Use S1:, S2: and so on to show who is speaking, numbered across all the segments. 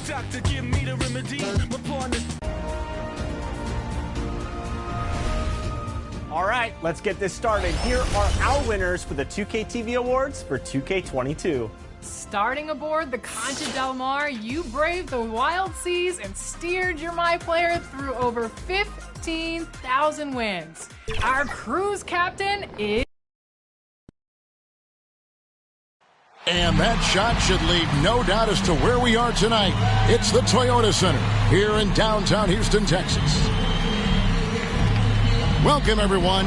S1: Doctor, give me the remedy.
S2: All right, let's get this started. Here are our winners for the 2K TV Awards for 2K22.
S3: Starting aboard the Concha Del Mar, you braved the wild seas and steered your My Player through over 15,000 wins. Our cruise captain is...
S4: And that shot should leave no doubt as to where we are tonight. It's the Toyota Center here in downtown Houston, Texas. Welcome, everyone.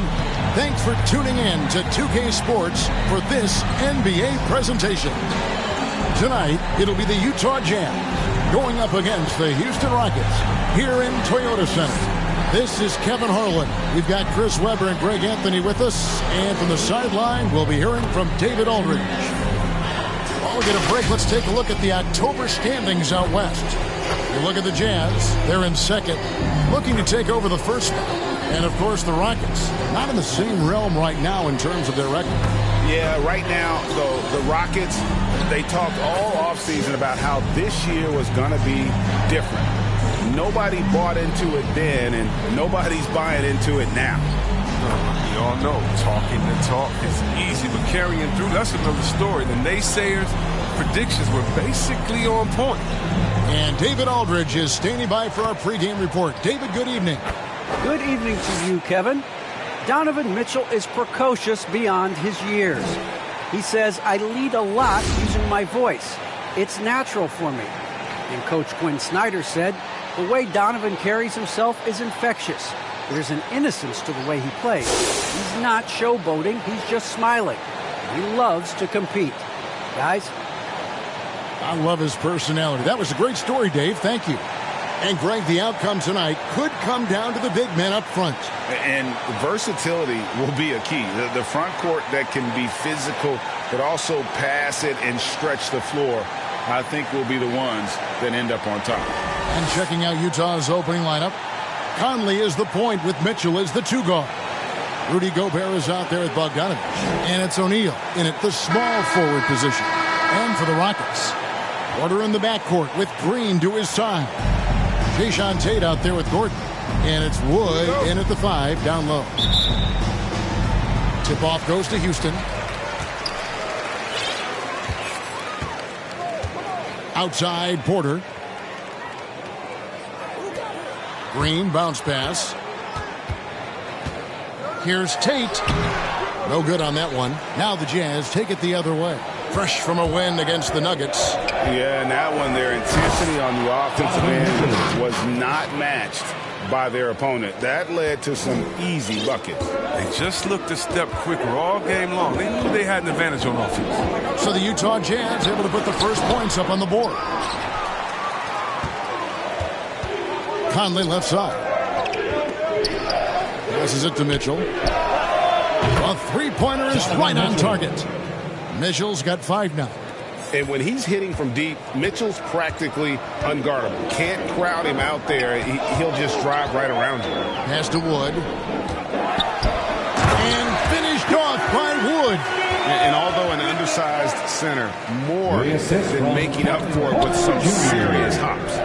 S4: Thanks for tuning in to 2K Sports for this NBA presentation. Tonight, it'll be the Utah Jazz going up against the Houston Rockets here in Toyota Center. This is Kevin Harlan. We've got Chris Webber and Greg Anthony with us. And from the sideline, we'll be hearing from David Aldridge. While we get a break, let's take a look at the October standings out west. You look at the Jazz, they're in second, looking to take over the first spot. And, of course, the Rockets, not in the same realm right now in terms of their record.
S5: Yeah, right now, though, the Rockets, they talked all offseason about how this year was going to be different. Nobody bought into it then, and nobody's buying into it now.
S6: You all know, talking the talk is easy, but carrying through, that's another story. The naysayers' predictions were basically on point.
S4: And David Aldridge is standing by for our pregame report. David, good evening.
S7: Good evening to you, Kevin. Donovan Mitchell is precocious beyond his years. He says, I lead a lot using my voice. It's natural for me. And Coach Quinn Snyder said, the way Donovan carries himself is infectious. There's an innocence to the way he plays. He's not showboating, he's just smiling. He loves to compete. Guys?
S4: I love his personality. That was a great story, Dave. Thank you. And, Greg, the outcome tonight could come down to the big men up front.
S5: And versatility will be a key. The front court that can be physical but also pass it and stretch the floor, I think will be the ones that end up on top.
S4: And checking out Utah's opening lineup, Conley is the point with Mitchell as the two guard. Rudy Gobert is out there with Bogdanovich. And it's O'Neal in at the small forward position. And for the Rockets, Porter in the backcourt with Green to his side. Jayshawn Tate out there with Gordon. And it's Wood in at the 5 down low. Tip-off goes to Houston. Outside Porter. Green bounce pass. Here's Tate. No good on that one. Now the Jazz take it the other way. Fresh from a win against the Nuggets.
S5: Yeah, and that one, their intensity on the offensive end was not matched by their opponent. That led to some easy buckets.
S6: They just looked a step quicker all game long. They knew they had an advantage on offense.
S4: So the Utah Jazz able to put the first points up on the board. Conley left side. Passes it to Mitchell. A three-pointer is right on target. Mitchell's got 5 now.
S5: And when he's hitting from deep, Mitchell's practically unguardable. Can't crowd him out there. He'll just drive right around you.
S4: Pass to Wood. And finished off by Wood.
S5: And although an undersized center, more than making up for it with some serious hops.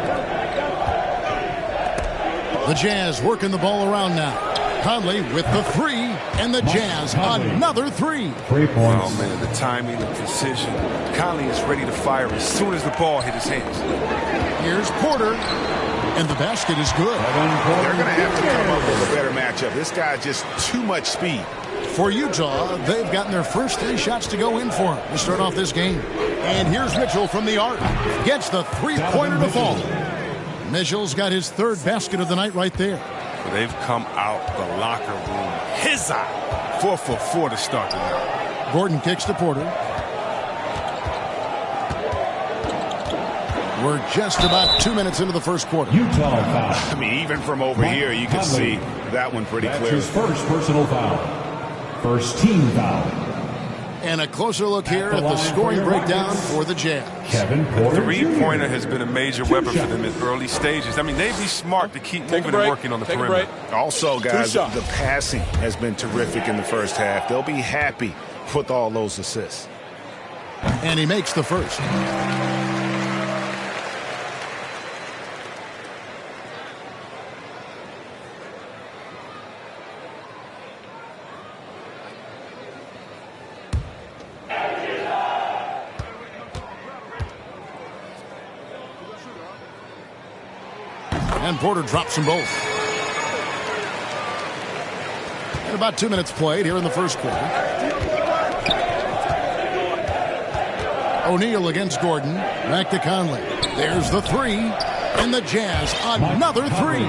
S4: The Jazz working the ball around now. Conley with the 3, and the Jazz another 3.
S6: 3 points. Oh, man, the timing, the precision. Conley is ready to fire as soon as the ball hit his hands.
S4: Here's Porter, and the basket is good.
S5: They're going to have to come up with a better matchup. This guy just too much speed.
S4: For Utah, they've gotten their first 3 shots to go in for him to start off this game. And here's Mitchell from the arc. Gets the 3-pointer to fall. Mitchell's got his 3rd basket of the night right there.
S6: They've come out the locker room. His eye. 4 for 4 to start the night.
S4: Gordon kicks to Porter. We're just about 2 minutes into the first quarter.
S8: Utah foul.
S5: I mean, even from over here, you can see that one pretty clear.
S8: That's his first personal foul. First team foul.
S4: And a closer look here at the scoring breakdown for the Jazz.
S8: Kevin Porter.
S6: Three-pointer has been a major weapon for them in early stages. I mean, they'd be smart to keep moving and working on the perimeter.
S5: Also, guys, the passing has been terrific in the first half. They'll be happy with all those assists.
S4: And he makes the first. And Porter drops them both. And about 2 minutes played here in the first quarter. O'Neal against Gordon. Back to Conley. There's the three. And the Jazz, another three.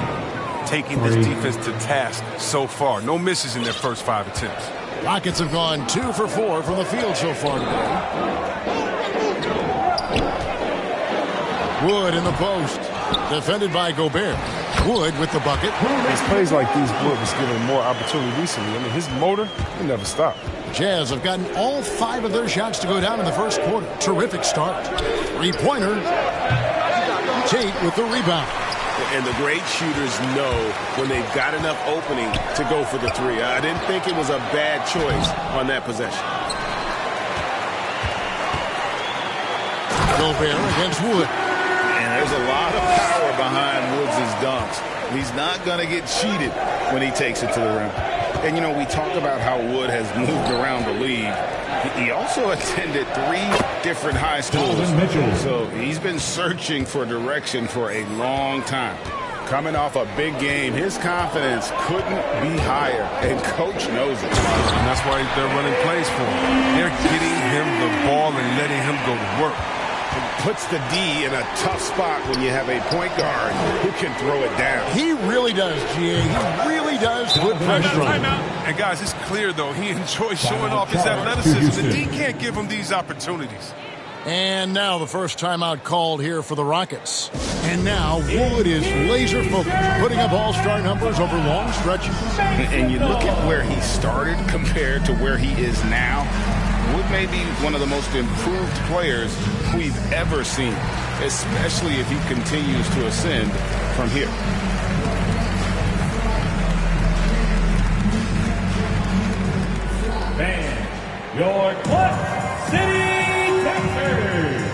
S6: Taking this defense to task so far. No misses in their first 5 attempts.
S4: Rockets have gone 2 for 4 from the field so far today. Wood in the post. Defended by Gobert. Wood with the bucket.
S6: It's plays like these Wood was given more opportunity recently. I mean, his motor, he never stopped.
S4: Jazz have gotten all 5 of their shots to go down in the first quarter. Terrific start. Three-pointer. Tate with the rebound.
S5: And the great shooters know when they've got enough opening to go for the three. I didn't think it was a bad choice on that possession.
S4: Gobert against Wood.
S5: And there's a lot of power behind Woods' dunks. He's not going to get cheated when he takes it to the rim. And, you know, we talk about how Wood has moved around the league. He also attended 3 different high schools. So he's been searching for direction for a long time. Coming off a big game, his confidence couldn't be higher, and coach knows it.
S6: And that's why they're running plays for him. They're getting him the ball and letting him go to work.
S5: It puts the D in a tough spot when you have a point guard who can throw it down.
S4: He really does, GA. He really does put pressure on him.
S6: And guys, it's clear, though, he enjoys showing off his athleticism. The D can't give him these opportunities.
S4: And now the first timeout called here for the Rockets. And now Wood is laser focused, putting up all-star numbers over long stretches.
S5: And you look at where he started compared to where he is now. Wood may be one of the most improved players we've ever seen, especially if he continues to ascend from here.
S8: Man, your Clutch City Texans.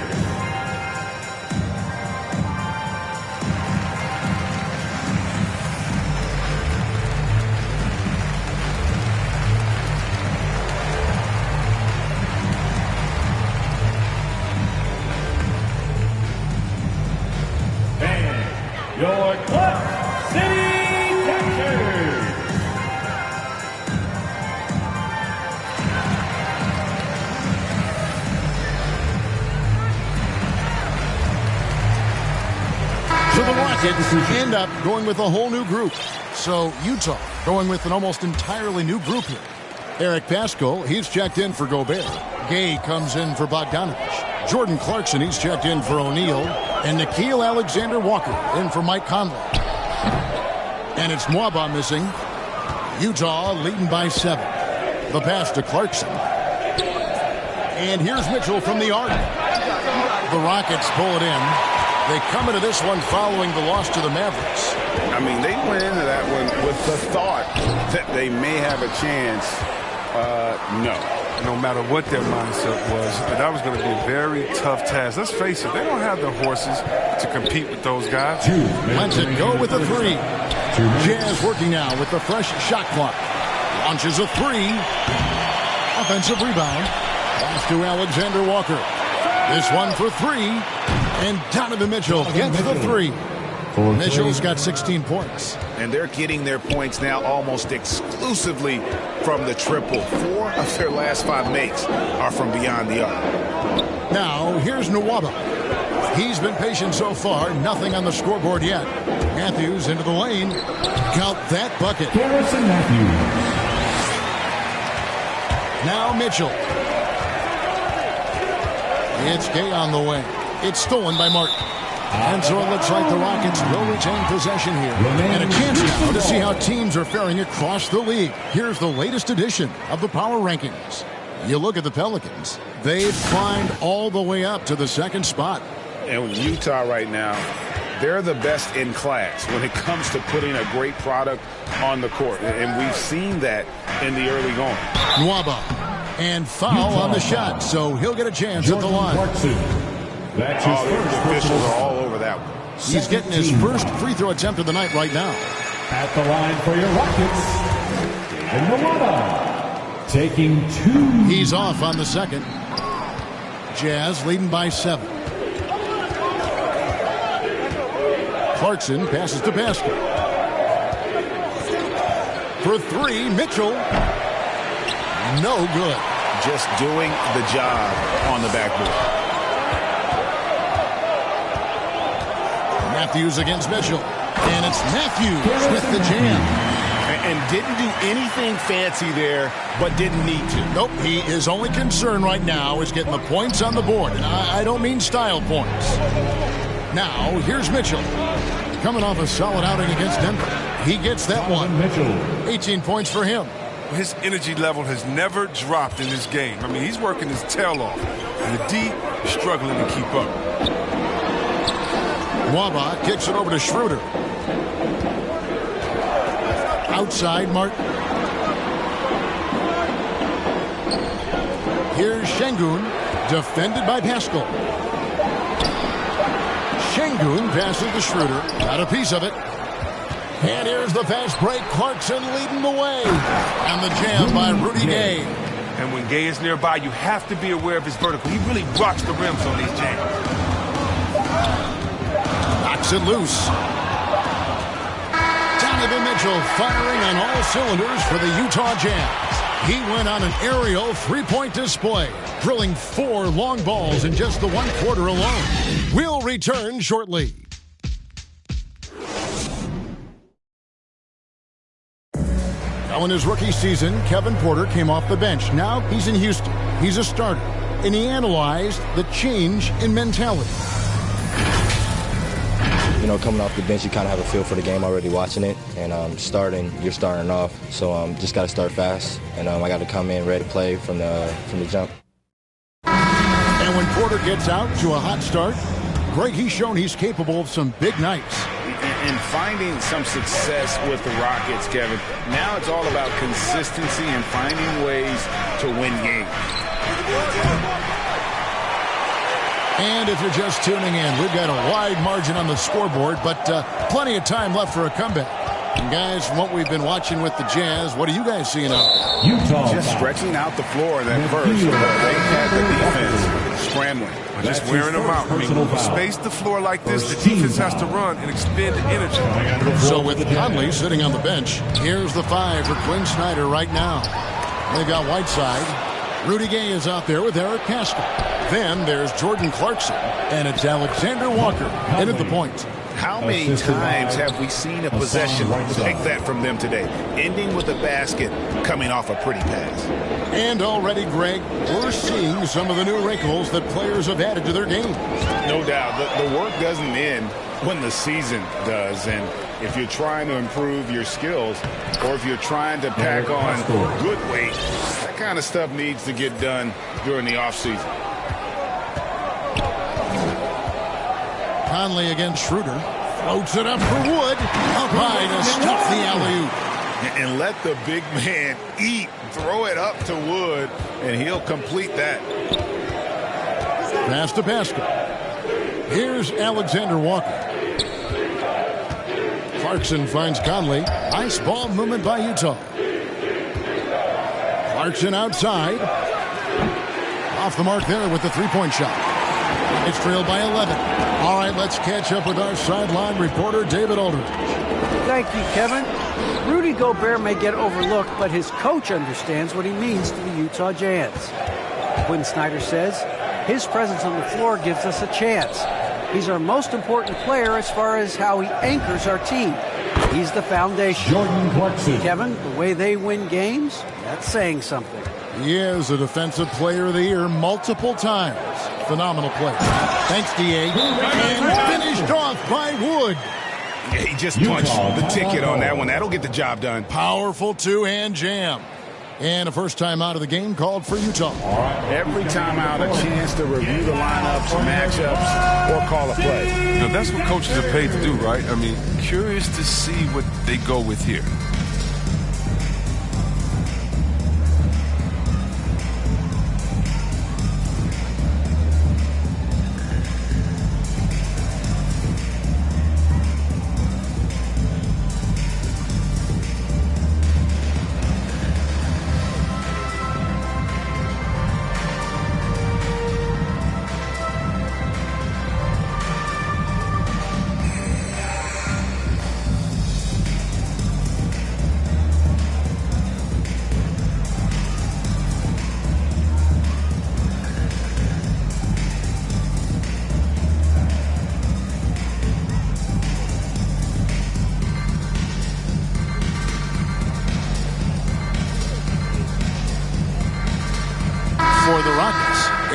S8: Your Clutch City Texans.
S4: So the Rockets end up going with a whole new group. So Utah going with an almost entirely new group here. Eric Pascal, he's checked in for Gobert. Gay comes in for Bogdanovich. Jordan Clarkson, he's checked in for O'Neal. And Nickeil Alexander-Walker in for Mike Conley. And it's Mwaba missing. Utah leading by 7. The pass to Clarkson. And here's Mitchell from the arc. The Rockets pull it in. They come into this one following the loss to the Mavericks.
S5: I mean, they went into that one with the thought that they may have a chance. No.
S6: No matter what their mindset was, that was going to be a very tough task. Let's face it, they don't have the horses to compete with those guys.
S4: Lets it go with a 3. Jazz working now with the fresh shot clock. Launches a 3. Offensive rebound. Pass to Alexander Walker. This one for 3. And Donovan Mitchell gets the 3. Mitchell's got 16 points.
S5: And they're getting their points now almost exclusively from the triple. 4 of their last 5 makes are from beyond the arc.
S4: Now, here's Nwaba. He's been patient so far. Nothing on the scoreboard yet. Matthews into the lane. Count that bucket.
S8: Garrison Matthews.
S4: Now Mitchell. It's Gay on the way. It's stolen by Martin. And so it looks like the Rockets will retain possession here. And a chance now to see how teams are faring across the league. Here's the latest edition of the Power Rankings. You look at the Pelicans. They've climbed all the way up to the 2nd spot.
S5: And with Utah right now, they're the best in class when it comes to putting a great product on the court. And we've seen that in the early going.
S4: Nwaba. And foul on the shot, so he'll get a chance at the line.
S8: That's
S5: the officials are all over that one.
S4: He's getting his first free throw attempt of the night right now.
S8: At the line for your Rockets, David Nwaba, taking 2.
S4: He's off on the second. Jazz leading by 7. Clarkson passes to Basket. For three, Mitchell. No good.
S5: Just doing the job on the backboard.
S4: Matthews against Mitchell. And it's Matthews with the jam.
S5: And didn't do anything fancy there, but didn't need to.
S4: Nope, his only concern right now is getting the points on the board. And I don't mean style points. Now, here's Mitchell. Coming off a solid outing against Denver. He gets that one. 18 points for him.
S6: His energy level has never dropped in this game. I mean, he's working his tail off. And the D is struggling to keep up.
S4: Waba kicks it over to Schroeder. Outside, Martin. Here's Şengün, defended by Pascal. Şengün passes to Schroeder. Got a piece of it. And here's the fast break. Clarkson leading the way. And the jam by Rudy Gay.
S6: And when Gay is nearby, you have to be aware of his vertical. He really rocks the rims on these jams.
S4: Knocks it loose. Donovan Mitchell firing on all cylinders for the Utah Jazz. He went on an aerial three-point display, drilling 4 long balls in just the 1 quarter alone. We'll return shortly. Now in his rookie season, Kevin Porter came off the bench. Now he's in Houston. He's a starter. And he analyzed the change in mentality.
S9: You know, coming off the bench, you kind of have a feel for the game already watching it. And you're starting off. So just got to start fast. And I got to come in ready to play from the jump.
S4: And when Porter gets out to a hot start, Greg, he's shown he's capable of some big nights.
S5: And finding some success with the Rockets, Kevin. Now it's all about consistency and finding ways to win games.
S4: And if you're just tuning in, we've got a wide margin on the scoreboard, but plenty of time left for a comeback. And guys, from what we've been watching with the Jazz, what are you guys seeing out?
S8: Utah.
S5: Just stretching out the floor in that first. They had the defense scrambling.
S6: Just wearing them out. I mean, when you space the floor like this, the defense has to run and expend energy.
S4: So with Conley sitting on the bench, here's the 5 for Quinn Snyder right now. They've got Whiteside. Rudy Gay is out there with Eric Pascal. Then there's Jordan Clarkson, and it's Alexander Walker in at the point.
S5: How many times have we seen a possession like that from them today, ending with a basket coming off a pretty pass?
S4: And already, Greg, we're seeing some of the new wrinkles that players have added to their game.
S5: No doubt. The work doesn't end when the season does. And if you're trying to improve your skills or if you're trying to pack on good weight, that kind of stuff needs to get done during the offseason.
S4: Conley against Schroeder. Floats it up for Wood. Up high to stuff the alley-oop.
S5: And let the big man eat. Throw it up to Wood, and he'll complete that.
S4: Pass to Pascal. Here's Alexander Walker. Clarkson finds Conley. Nice ball movement by Utah. Clarkson outside. Off the mark there with the three-point shot. It's trailed by 11. All right, let's catch up with our sideline reporter, David Aldridge.
S7: Thank you, Kevin. Rudy Gobert may get overlooked, but his coach understands what he means to the Utah Jazz. Quinn Snyder says, his presence on the floor gives us a chance. He's our most important player as far as how he anchors our team. He's the foundation.
S8: Jordan Clarkson.
S7: Kevin, the way they win games, that's saying something.
S4: He is a Defensive Player of the Year multiple times. Phenomenal play. Thanks, D.A. And finished off by Wood.
S5: Yeah, he just punched the ticket on that one. That'll get the job done.
S4: Powerful two-hand jam. And a first time out of the game called for Utah.
S5: Every time out, a chance to review the lineups, matchups, or call a play.
S6: You know, that's what coaches are paid to do, right? I mean, curious to see what they go with here.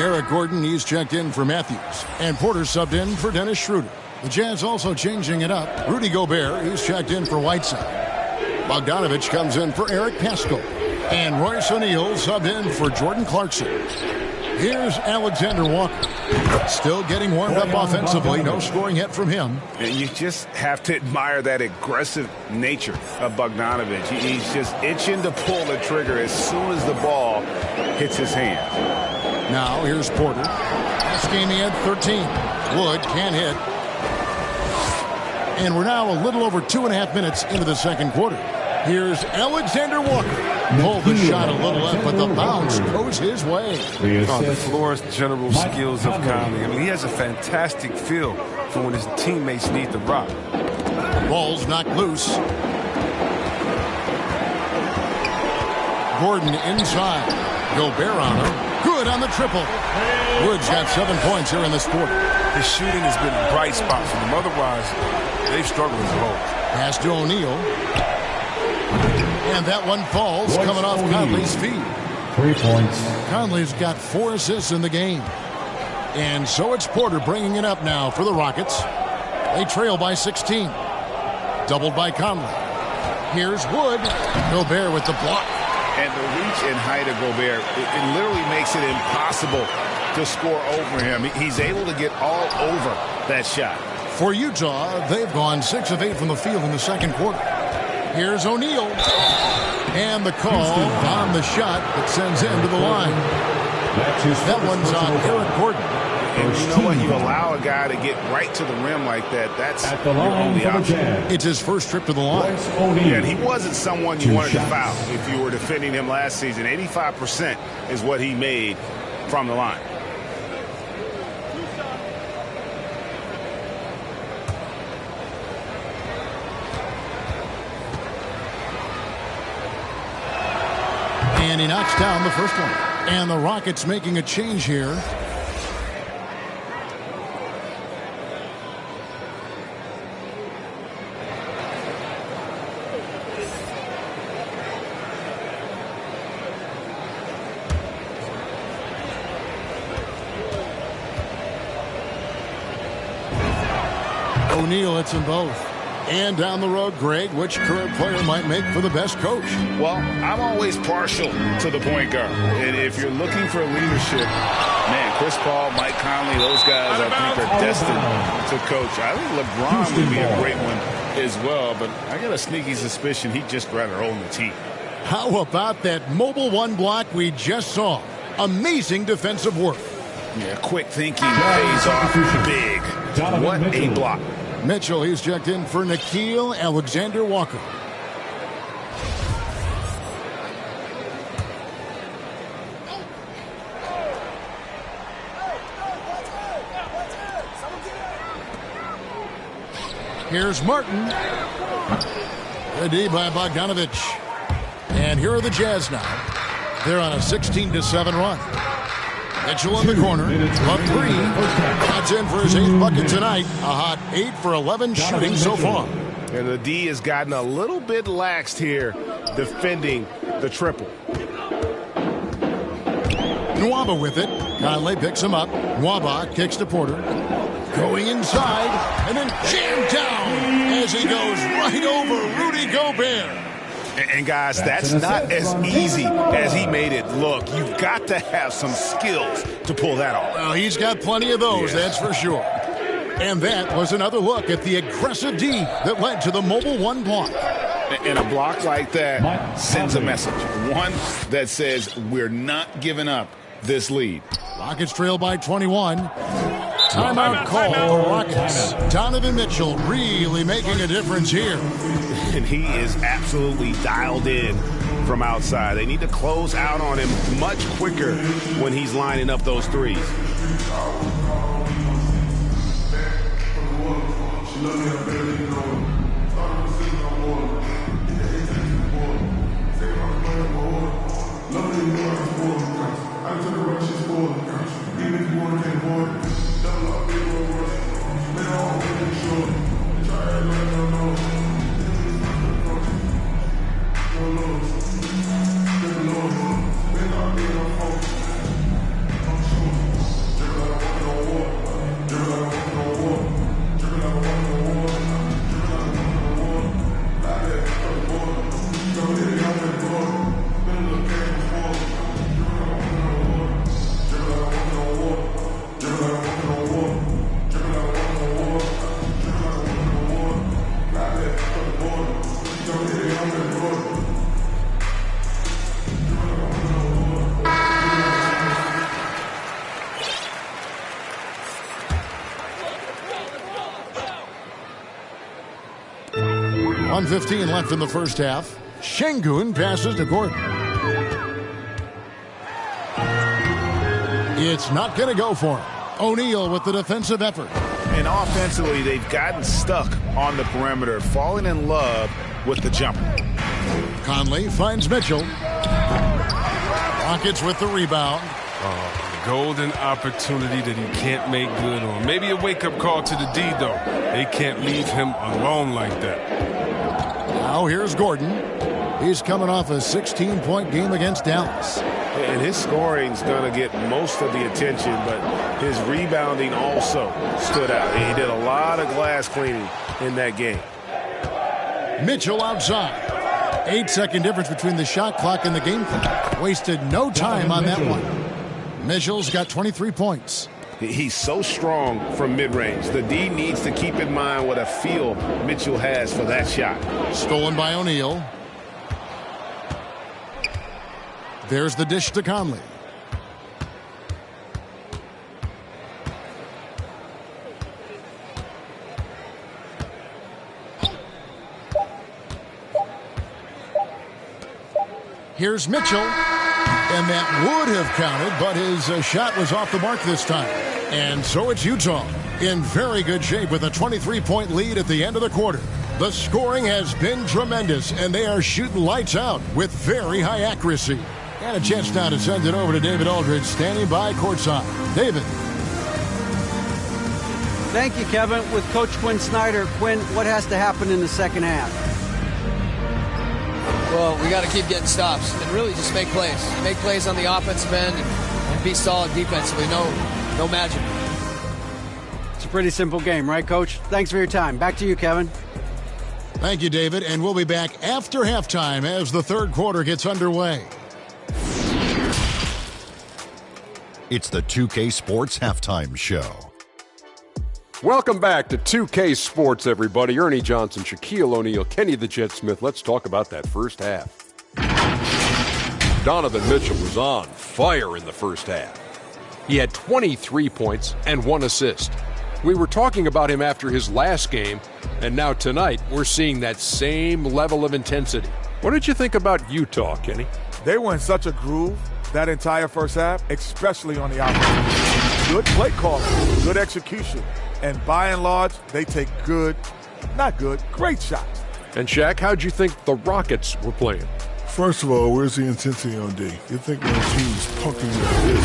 S4: Eric Gordon, he's checked in for Matthews. And Porter subbed in for Dennis Schroeder. The Jazz also changing it up. Rudy Gobert, he's checked in for Whiteside. Bogdanovich comes in for Eric Paschall. And Royce O'Neal subbed in for Jordan Clarkson. Here's Alexander Walker. Still getting warmed up offensively. No scoring yet from him.
S5: And you just have to admire that aggressive nature of Bogdanovich. He's just itching to pull the trigger as soon as the ball hits his hand.
S4: Now here's Porter. Last game he had 13. Wood can't hit. And we're now a little over 2.5 minutes into the second quarter. Here's Alexander Walker. Pulled the shot a little left, but the bounce goes his way.
S6: The floor's general skills of Conley. I mean, he has a fantastic feel for when his teammates need the rock.
S4: Ball's knocked loose. Gordon inside. Gobert on him. Good on the triple. Wood's got 7 points here in this quarter.
S6: His shooting has been a bright spot for them. Otherwise, they've struggled as a whole.
S4: Pass to O'Neal. And that one falls, coming off Conley's feet.
S8: 3 points.
S4: Conley's got 4 assists in the game. And so it's Porter bringing it up now for the Rockets. They trail by 16. Doubled by Conley. Here's Wood. Gobert with the block.
S5: And the reach and height of Gobert, it literally makes it impossible to score over him. He's able to get all over that shot.
S4: For Utah, they've gone 6 of 8 from the field in the second quarter. Here's O'Neal. And the call on the shot that sends him to the line. That one's on Eric Gordon.
S5: And you know what? You allow a guy to get right to the rim like that. That's your only option.
S4: It's his first trip to the line.
S5: Yeah, and he wasn't someone you wanted to foul if you were defending him last season. 85% is what he made from the line.
S4: And he knocks down the first one. And the Rockets making a change here. O'Neal hits them both. And down the road, Greg, which current player might make for the best coach?
S5: Well, I'm always partial to the point guard. And if you're looking for leadership, man, Chris Paul, Mike Conley, those guys I think are destined to coach. I think LeBron would be a great one as well, but I got a sneaky suspicion he'd just rather own the team.
S4: How about that mobile one block we just saw? Amazing defensive work.
S5: Yeah, quick thinking pays off big. What a block.
S4: Mitchell, he's checked in for Nickeil Alexander-Walker. Here's Martin. Good D by Bogdanovich. And here are the Jazz now. They're on a 16-7 run. Mitchell in the corner, up 3. That's in for his 8th bucket tonight. A hot 8 for 11 shooting so far.
S5: And the D has gotten a little bit laxed here defending the triple.
S4: Nwaba with it. Conley picks him up. Nwaba kicks to Porter. Going inside and then jammed down as he goes right over Rudy Gobert.
S5: And guys, that's not as easy as he made it look. You've got to have some skills to pull that off.
S4: Well, he's got plenty of those, that's for sure. And that was another look at the aggressive D that led to the mobile one block.
S5: And a block like that sends a message. One that says we're not giving up this lead.
S4: Rockets trail by 21. Timeout call for Rockets. Donovan Mitchell really making a difference here.
S5: And he is absolutely dialed in from outside. They need to close out on him much quicker when he's lining up those threes.
S4: 1:15 left in the first half. Şengün passes to Gordon. It's not going to go for him. O'Neal with the defensive effort.
S5: And offensively, they've gotten stuck on the perimeter, falling in love with the jumper.
S4: Conley finds Mitchell. Rockets with the rebound.
S6: Golden opportunity that he can't make good on. Maybe a wake-up call to the D, though. They can't leave him alone like that.
S4: Now here's Gordon. He's coming off a 16-point game against Dallas.
S5: And his scoring's going to get most of the attention, but his rebounding also stood out. He did a lot of glass cleaning in that game.
S4: Mitchell outside. 8-second difference between the shot clock and the game clock. Wasted no time on that one. Mitchell's got 23 points.
S5: He's so strong from mid-range. The D needs to keep in mind what a feel Mitchell has for that shot.
S4: Stolen by O'Neal. There's the dish to Conley. Here's Mitchell. And that would have counted, but his shot was off the mark this time. And so it's Utah in very good shape with a 23-point lead at the end of the quarter. The scoring has been tremendous, and they are shooting lights out with very high accuracy. And a chance now to send it over to David Aldridge, standing by courtside. David.
S7: Thank you, Kevin. With Coach Quinn Snyder. Quinn, what has to happen in the second half?
S10: Well, we got to keep getting stops and really just make plays. Make plays on the offensive end and be solid defensively. No magic.
S7: It's a pretty simple game, right, Coach? Thanks for your time. Back to you, Kevin.
S4: Thank you, David. And we'll be back after halftime as the third quarter gets underway.
S11: It's the 2K Sports Halftime Show.
S12: Welcome back to 2K Sports, everybody. Ernie Johnson, Shaquille O'Neal, Kenny the Jet Smith. Let's talk about that first half. Donovan Mitchell was on fire in the first half. He had 23 points and 1 assist. We were talking about him after his last game, and now tonight we're seeing that same level of intensity. What did you think about Utah, Kenny?
S13: They were in such a groove that entire first half, especially on the offense. Good play calling, good execution. And by and large, they take great shots.
S12: And Shaq, how'd you think the Rockets were playing?
S14: First of all, where's the intensity on D? You think when a team's punking you like this,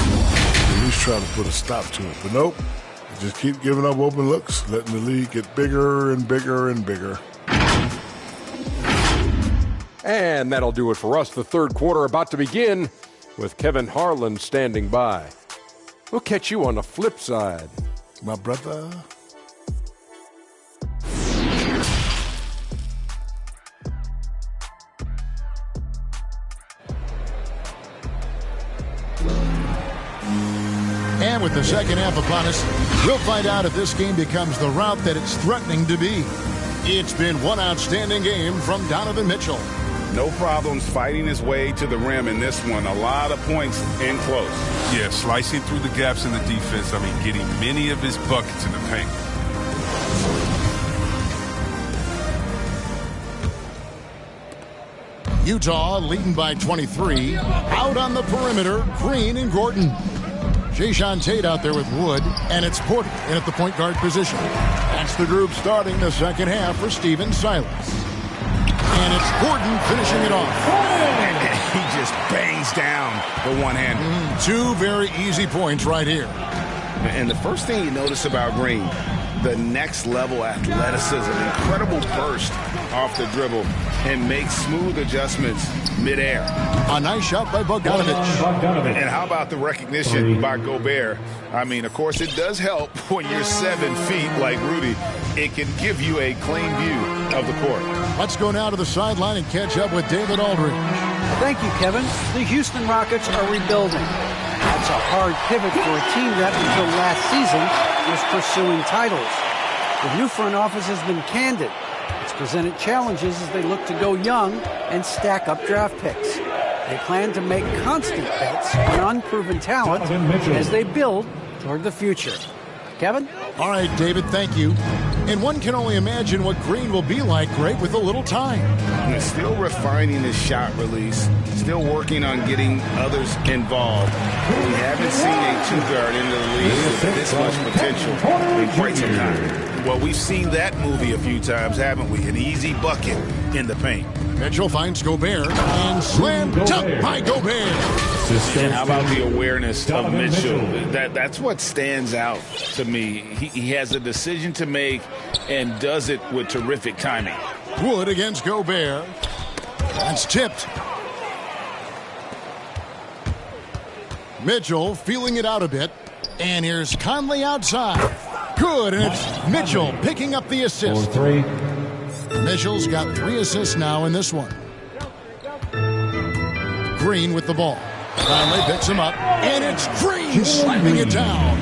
S14: at least try to put a stop to it. But nope, they just keep giving up open looks, letting the lead get bigger and bigger and bigger.
S12: And that'll do it for us. The third quarter about to begin with Kevin Harlan standing by. We'll catch you on the flip side.
S14: My brother.
S4: And with the second half upon us, we'll find out if this game becomes the route that it's threatening to be. It's been one outstanding game from Donovan Mitchell.
S5: No problems fighting his way to the rim in this one. A lot of points in close.
S6: Yeah, slicing through the gaps in the defense. Getting many of his buckets in the paint.
S4: Utah leading by 23. Out on the perimeter, Green and Gordon. Jayshawn Tate out there with Wood, and it's Porter in at the point guard position. That's the group starting the second half for Stephen Silas. And it's Gordon finishing it off.
S5: He just bangs down the one-hander.
S4: Two very easy points right here.
S5: And the first thing you notice about Green, the next level athleticism, incredible burst off the dribble, and makes smooth adjustments midair.
S4: A nice shot by Bogdanovic.
S5: And how about the recognition by Gobert? Of course, it does help when you're 7 feet like Rudy. It can give you a clean view of the court.
S4: Let's go now to the sideline and catch up with David Aldridge.
S7: Thank you, Kevin. The Houston Rockets are rebuilding. That's a hard pivot for a team that until last season was pursuing titles. The new front office has been candid. It's presented challenges as they look to go young and stack up draft picks. They plan to make constant bets on unproven talent as they build toward the future. Kevin?
S4: All right, David, thank you. And one can only imagine what Green will be like, Greg, with a little time.
S5: And still refining his shot release, still working on getting others involved. We haven't seen a two-guard into the league with this much potential in quite some time. Well, we've seen that movie a few times, haven't we? An easy bucket in the paint.
S4: Mitchell finds Gobert and slam dunk by Gobert.
S5: And how about the awareness of Mitchell? That's what stands out to me. He has a decision to make and does it with terrific timing.
S4: Wood against Gobert. That's tipped. Mitchell feeling it out a bit. And here's Conley outside. Good, and it's Mitchell picking up the assist.
S8: 4-3.
S4: Mitchell's got 3 assists now in this one. Green with the ball. Conley picks him up, and it's Green slamming it down.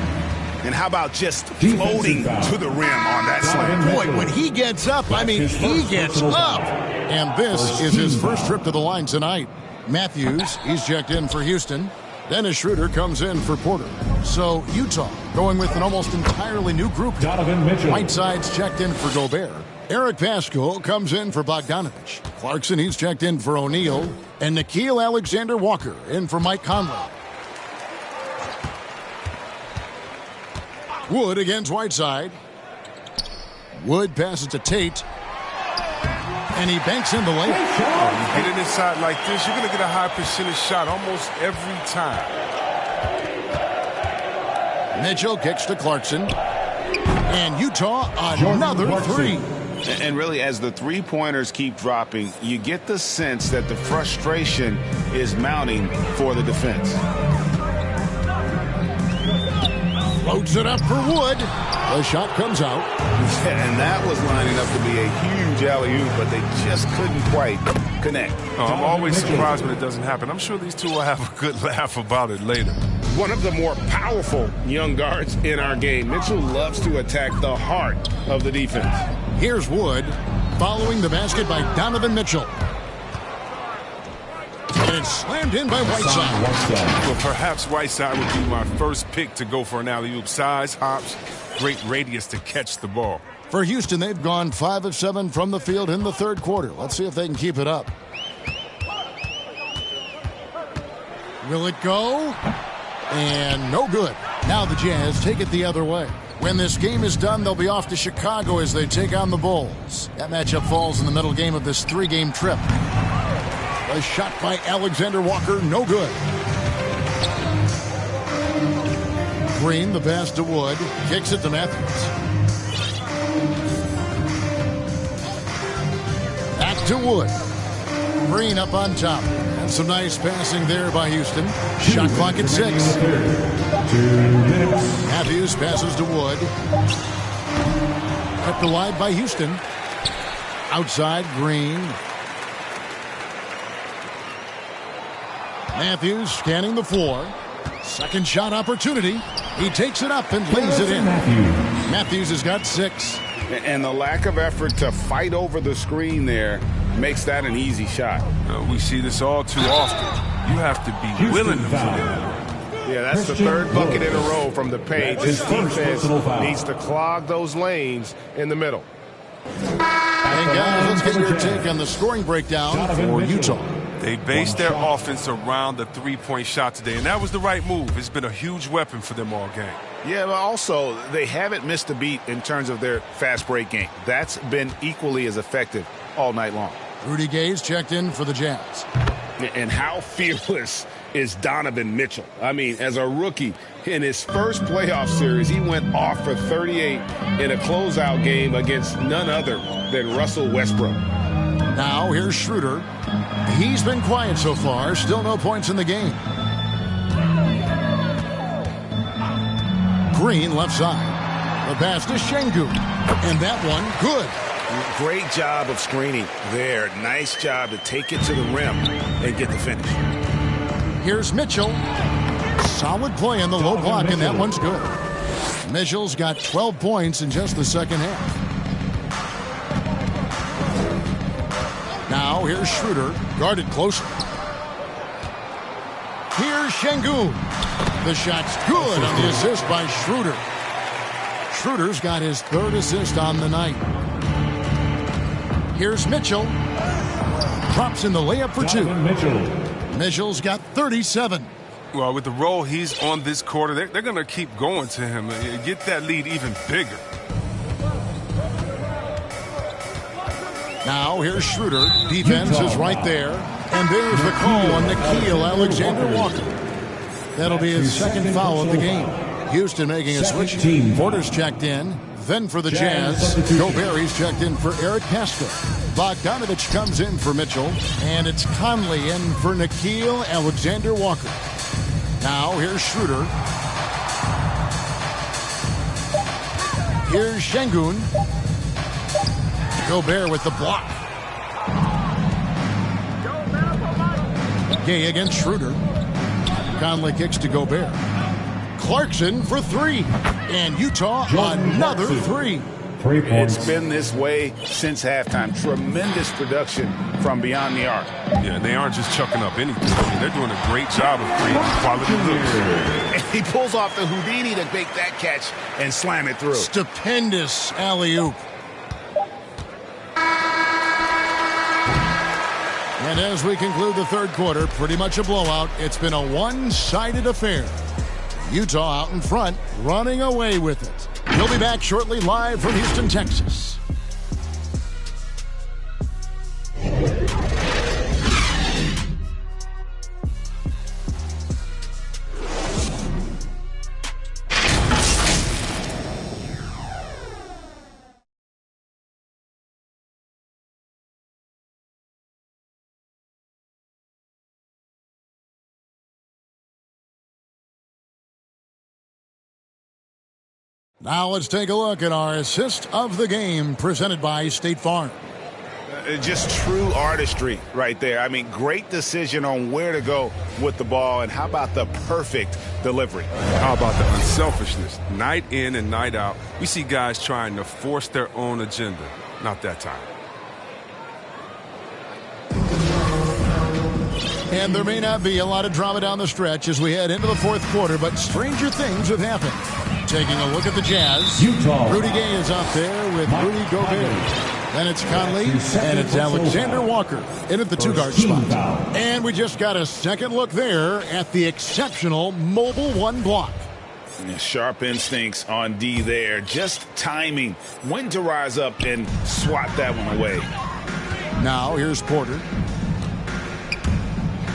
S5: And how about just floating to the rim on that slam?
S4: Boy, when he gets up, I mean, he gets up. And this is his first trip to the line tonight. Matthews, he's checked in for Houston. Dennis Schroeder comes in for Porter. So Utah going with an almost entirely new group. Whiteside's checked in for Gobert. Eric Pascal comes in for Bogdanovich. Clarkson, he's checked in for O'Neal. And Nickeil Alexander-Walker in for Mike Conley. Wood against Whiteside. Wood passes to Tate. And he banks in the layup.
S6: You get it inside like this, you're going to get a high percentage shot almost every time.
S4: Mitchell kicks to Clarkson. And Utah, another 3.
S5: And really, as the three-pointers keep dropping, you get the sense that the frustration is mounting for the defense.
S4: Loads it up for Wood. The shot comes out.
S5: And that was lining up to be a huge alley-oop, but they just couldn't quite connect.
S6: I'm always surprised when it doesn't happen. I'm sure these two will have a good laugh about it later.
S5: One of the more powerful young guards in our game. Mitchell loves to attack the heart of the defense.
S4: Here's Wood following the basket by Donovan Mitchell. And it's slammed in by Whiteside.
S6: Well, perhaps Whiteside would be my first pick to go for an alley-oop. Size, hops, great radius to catch the ball.
S4: For Houston, they've gone 5 of 7 from the field in the third quarter. Let's see if they can keep it up. Will it go? And no good. Now the Jazz take it the other way. When this game is done, they'll be off to Chicago as they take on the Bulls. That matchup falls in the middle game of this 3-game trip. A shot by Alexander Walker, no good. Green, the pass to Wood, kicks it to Matthews. Back to Wood. Green up on top. And some nice passing there by Houston. Shot clock at 6.
S8: 2 minutes.
S4: Matthews passes to Wood. Kept alive by Houston. Outside, Green. Matthews scanning the floor. Second shot opportunity. He takes it up and lays it in. Matthews has got 6.
S5: And the lack of effort to fight over the screen there makes that an easy shot.
S6: We see this all too often. You have to be willing to put it in.
S15: Yeah, that's the third bucket in a row from the paint. This defense needs to clog those lanes in the middle.
S4: And guys, let's get your take on the scoring breakdown for Utah.
S6: They based their offense around the three-point shot today, and that was the right move. It's been a huge weapon for them all game.
S5: Yeah, but also they haven't missed a beat in terms of their fast break game. That's been equally as effective all night long.
S4: Rudy Gay's checked in for the Jazz.
S5: And how fearless is Donovan Mitchell? I mean, as a rookie, in his first playoff series, he went off for 38 in a closeout game against none other than Russell Westbrook.
S4: Now here's Schroeder. He's been quiet so far. Still no points in the game. Green left side. The pass to Şengün. And that one, good.
S5: Great job of screening there. Nice job to take it to the rim and get the finish.
S4: Here's Mitchell. Solid play in the low block, and that one's good. Mitchell's got 12 points in just the second half. Now here's Schroeder, guarded closer. Here's Şengün. The shot's good on the assist by Schroeder. Schroeder's got his third assist on the night. Here's Mitchell. Drops in the layup for two. Mitchell's got 37.
S6: Well, with the role he's on this quarter, they're going to keep going to him and get that lead even bigger.
S4: Now here's Schroeder. Defense is right there. And there's the call on Nickeil Alexander-Walker. That'll be his second foul of the game. Houston making a switch. Porter's checked in. Then for the Jazz, Gobert's checked in for Eric Castro. Bogdanovich comes in for Mitchell. And it's Conley in for Nickeil Alexander-Walker. Now here's Schroeder. Here's Şengün. Gobert with the block. Gay against Schroeder. Conley kicks to Gobert. Clarkson for three. And Utah another three.
S5: It's been this way since halftime. Tremendous production from beyond the arc.
S6: Yeah, they aren't just chucking up anything. I mean, they're doing a great job of creating quality looks.
S5: And he pulls off the Houdini to make that catch and slam it through.
S4: Stupendous alley-oop. And as we conclude the third quarter, pretty much a blowout. It's been a one-sided affair. Utah out in front, running away with it. We'll be back shortly live from Houston, Texas. Now let's take a look at our assist of the game presented by State Farm.
S5: Just true artistry right there. I mean, great decision on where to go with the ball, and how about the perfect delivery?
S6: How about the unselfishness? Night in and night out, we see guys trying to force their own agenda. Not that time.
S4: And there may not be a lot of drama down the stretch as we head into the fourth quarter, but stranger things have happened. Taking a look at the Jazz.
S8: Utah.
S4: Rudy Gay is up there with Rudy Gobert. Then it's Conley, and it's Alexander Walker in at the two-guard spot. And we just got a second look there at the exceptional mobile one block.
S5: Sharp instincts on D there. Just timing when to rise up and swat that one away.
S4: Now here's Porter.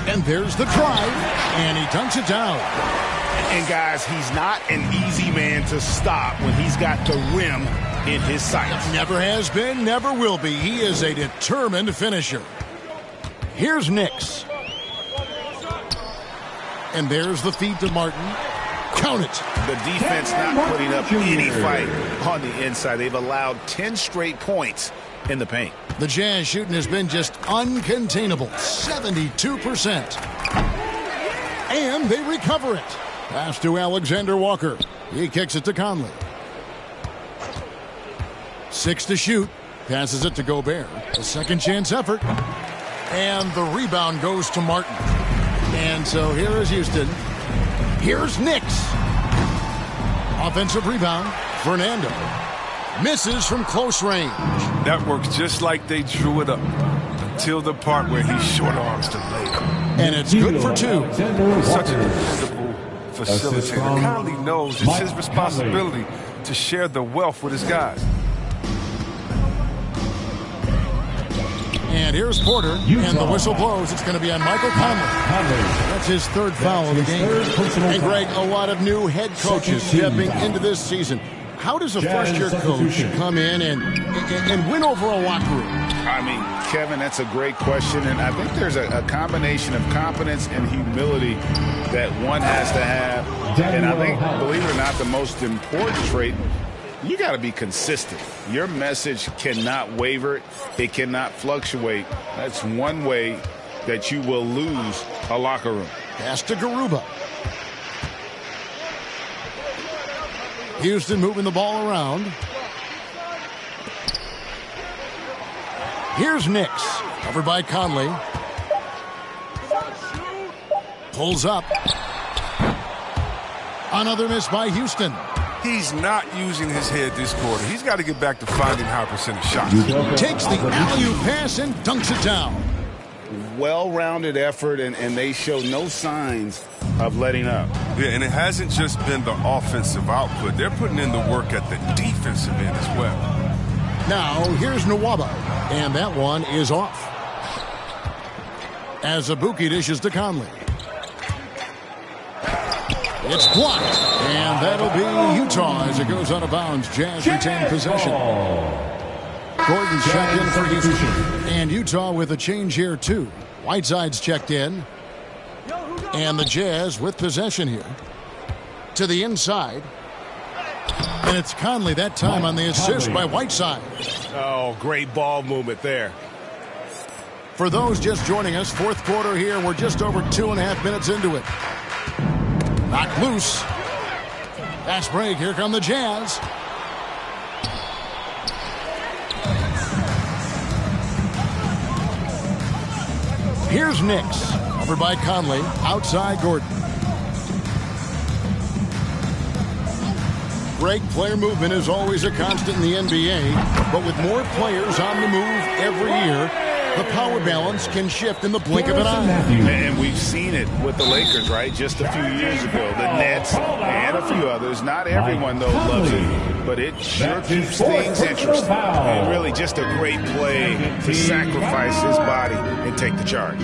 S4: And there's the drive, and he dunks it down.
S5: And guys, he's not an easy man to stop when he's got the rim in his sights.
S4: Never has been, never will be. He is a determined finisher. Here's Nix. And there's the feed to Martin. Count it.
S5: The defense not putting up any fight on the inside. They've allowed 10 straight points in the paint.
S4: The Jazz shooting has been just uncontainable. 72%. And they recover it. Pass to Alexander Walker. He kicks it to Conley. 6 to shoot. Passes it to Gobert. A second chance effort. And the rebound goes to Martin. And so here is Houston. Here's Nix. Offensive rebound. Fernando. Misses from close range.
S6: That works just like they drew it up. Until the part where he short arms to lay it.
S4: And it's good for two.
S6: Such a dependable facilitator. Conley knows it's his responsibility to share the wealth with his guys.
S4: And here's Porter, and the whistle blows. It's going to be on Michael Conley. That's his third foul of the game. And Greg, a lot of new head coaches stepping into this season. How does a first-year coach come in and win over a locker room?
S5: I mean, Kevin, that's a great question, and I think there's a combination of confidence and humility that one has to have. And I think, believe it or not, the most important trait, you got to be consistent. Your message cannot waver. It cannot fluctuate. That's one way that you will lose a locker room.
S4: Pass to Garuba. Houston moving the ball around. Here's Nix. Covered by Conley. Pulls up. Another miss by Houston.
S6: He's not using his head this quarter. He's got to get back to finding high percentage shots.
S4: Takes the alley-oop pass and dunks it down.
S5: Well-rounded effort, and they show no signs of letting up.
S6: Yeah, and it hasn't just been the offensive output. They're putting in the work at the defensive end as well.
S4: Now, here's Nwaba, and that one is off. As Azubuike dishes to Conley. It's blocked, and that'll be Utah as it goes out of bounds. Jazz retain possession. Gordon checked in for Houston. And Utah with a change here, too. Whiteside's checked in. And the Jazz with possession here. To the inside. And it's Conley that time on the assist by Whiteside.
S5: Oh, great ball movement there.
S4: For those just joining us, fourth quarter here. We're just over 2.5 minutes into it. Knocked loose. Fast break. Here come the Jazz. Here's Nix. Over by Conley. Outside Gordon. Great player movement is always a constant in the NBA. But with more players on the move every year, the power balance can shift in the blink of an eye.
S5: And we've seen it with the Lakers, right? Just a few years ago. The Nets and a few others. Not everyone, though, loves it. But it sure keeps things interesting. And really just a great play to sacrifice his body and take the charge.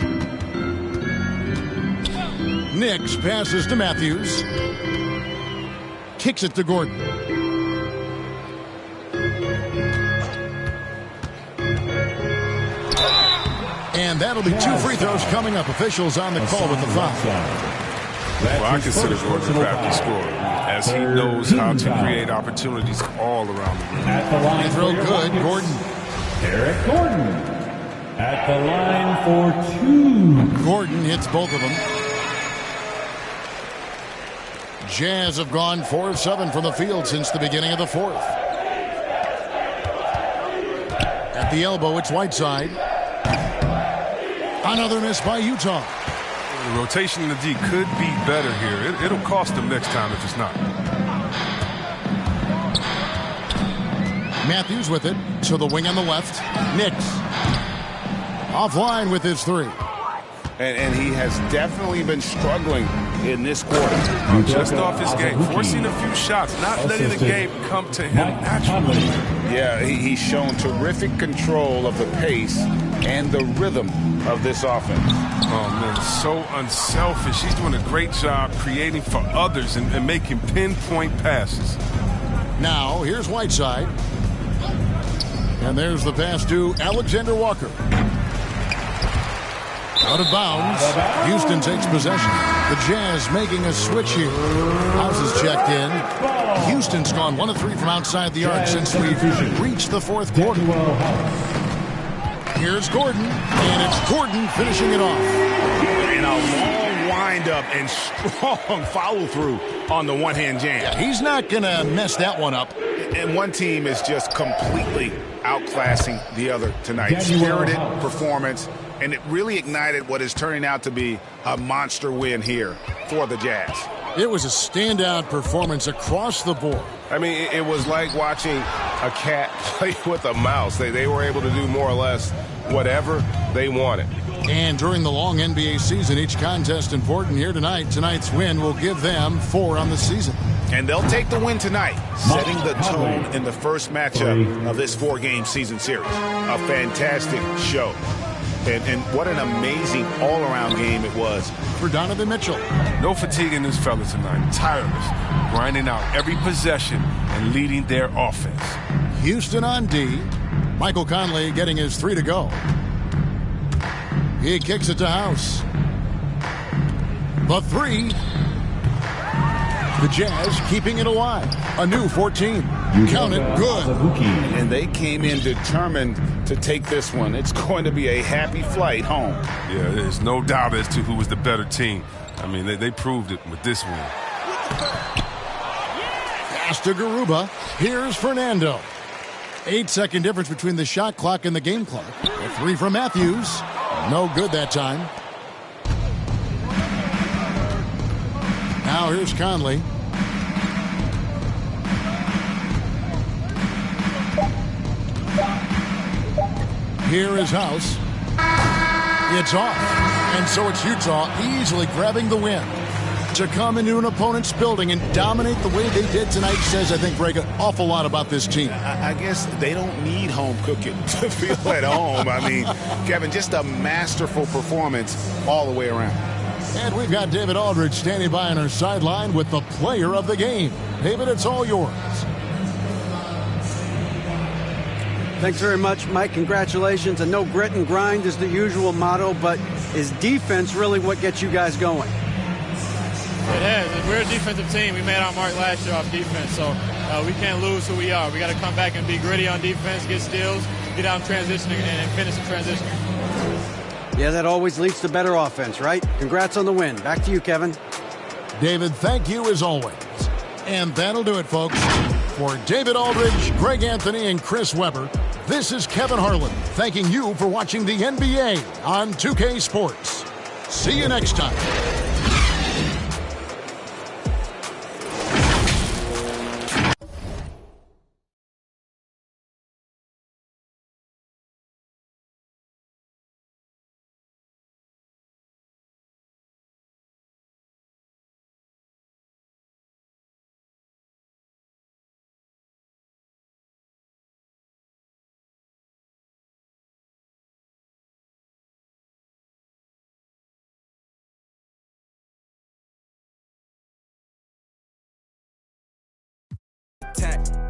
S4: Nix passes to Matthews. Kicks it to Gordon. And that'll be 2 free throws coming up. Officials on the call with the foul.
S6: Well, I consider Gordon a crafty scorer, as he knows how to create opportunities all around the rim.
S4: Free throw good, Gordon.
S8: Eric Gordon at the line for 2.
S4: Gordon hits both of them. Jazz have gone 4 of 7 from the field since the beginning of the fourth. At the elbow, it's Whiteside. Another miss by Utah.
S6: The rotation in the D could be better here. It'll cost them next time if it's not.
S4: Matthews with it to the wing on the left. Nix offline with his 3.
S5: And he has definitely been struggling in this quarter.
S6: Just off his game, forcing a few shots, not letting the game come to him naturally.
S5: Yeah, he's shown terrific control of the pace and the rhythm of this offense.
S6: Oh, man, so unselfish. He's doing a great job creating for others and making pinpoint passes.
S4: Now, here's Whiteside. And there's the pass to Alexander Walker. Out of bounds. Houston takes possession. The Jazz making a switch here. House is checked in. Houston's gone 1 of 3 from outside the arc since we've reached the fourth quarter. Here's Gordon, and it's Gordon finishing it off.
S5: And a long windup and strong follow-through on the one-hand jam.
S4: Yeah, he's not going to mess that one up.
S5: And one team is just completely outclassing the other tonight. Spirited performance, and it really ignited what is turning out to be a monster win here for the Jazz.
S4: It was a standout performance across the board.
S15: I mean, it was like watching a cat play with a mouse. They were able to do more or less whatever they wanted.
S4: And during the long NBA season, each contest important here tonight. Tonight's win will give them 4 on the season.
S5: And they'll take the win tonight, setting the tone in the first matchup of this 4-game season series. A fantastic show. And what an amazing all-around game it was
S4: for Donovan Mitchell.
S6: No fatigue in this fella tonight. Tireless, grinding out every possession and leading their offense.
S4: Houston on D. Michael Conley getting his 3 to go. He kicks it to House. The 3. The Jazz keeping it alive. A new 14. Count it good.
S5: And they came in determined to take this one. It's going to be a happy flight home.
S6: Yeah, there's no doubt as to who was the better team. I mean, they proved it with this win.
S4: Pass to Garuba. Here's Fernando. 8-second difference between the shot clock and the game clock. A 3 from Matthews. No good that time. Now here's Conley. Here is House. It's off. And so it's Utah easily grabbing the win. To come into an opponent's building and dominate the way they did tonight says, I think, Greg, an awful lot about this team.
S5: I guess they don't need home cooking to feel at home. I mean, Kevin, just a masterful performance all the way around.
S4: And we've got David Aldridge standing by on our sideline with the player of the game. David, it's all yours.
S7: Thanks very much, Mike. Congratulations. I know grit and grind is the usual motto, but is defense really what gets you guys going?
S16: It has. We're a defensive team. We made our mark last year off defense, so we can't lose who we are. We got to come back and be gritty on defense, get steals, get out in transition, and finish the transition.
S7: Yeah, that always leads to better offense, right? Congrats on the win. Back to you, Kevin.
S4: David, thank you as always. And that'll do it, folks. For David Aldridge, Greg Anthony, and Chris Webber, this is Kevin Harlan thanking you for watching the NBA on 2K Sports. See you next time.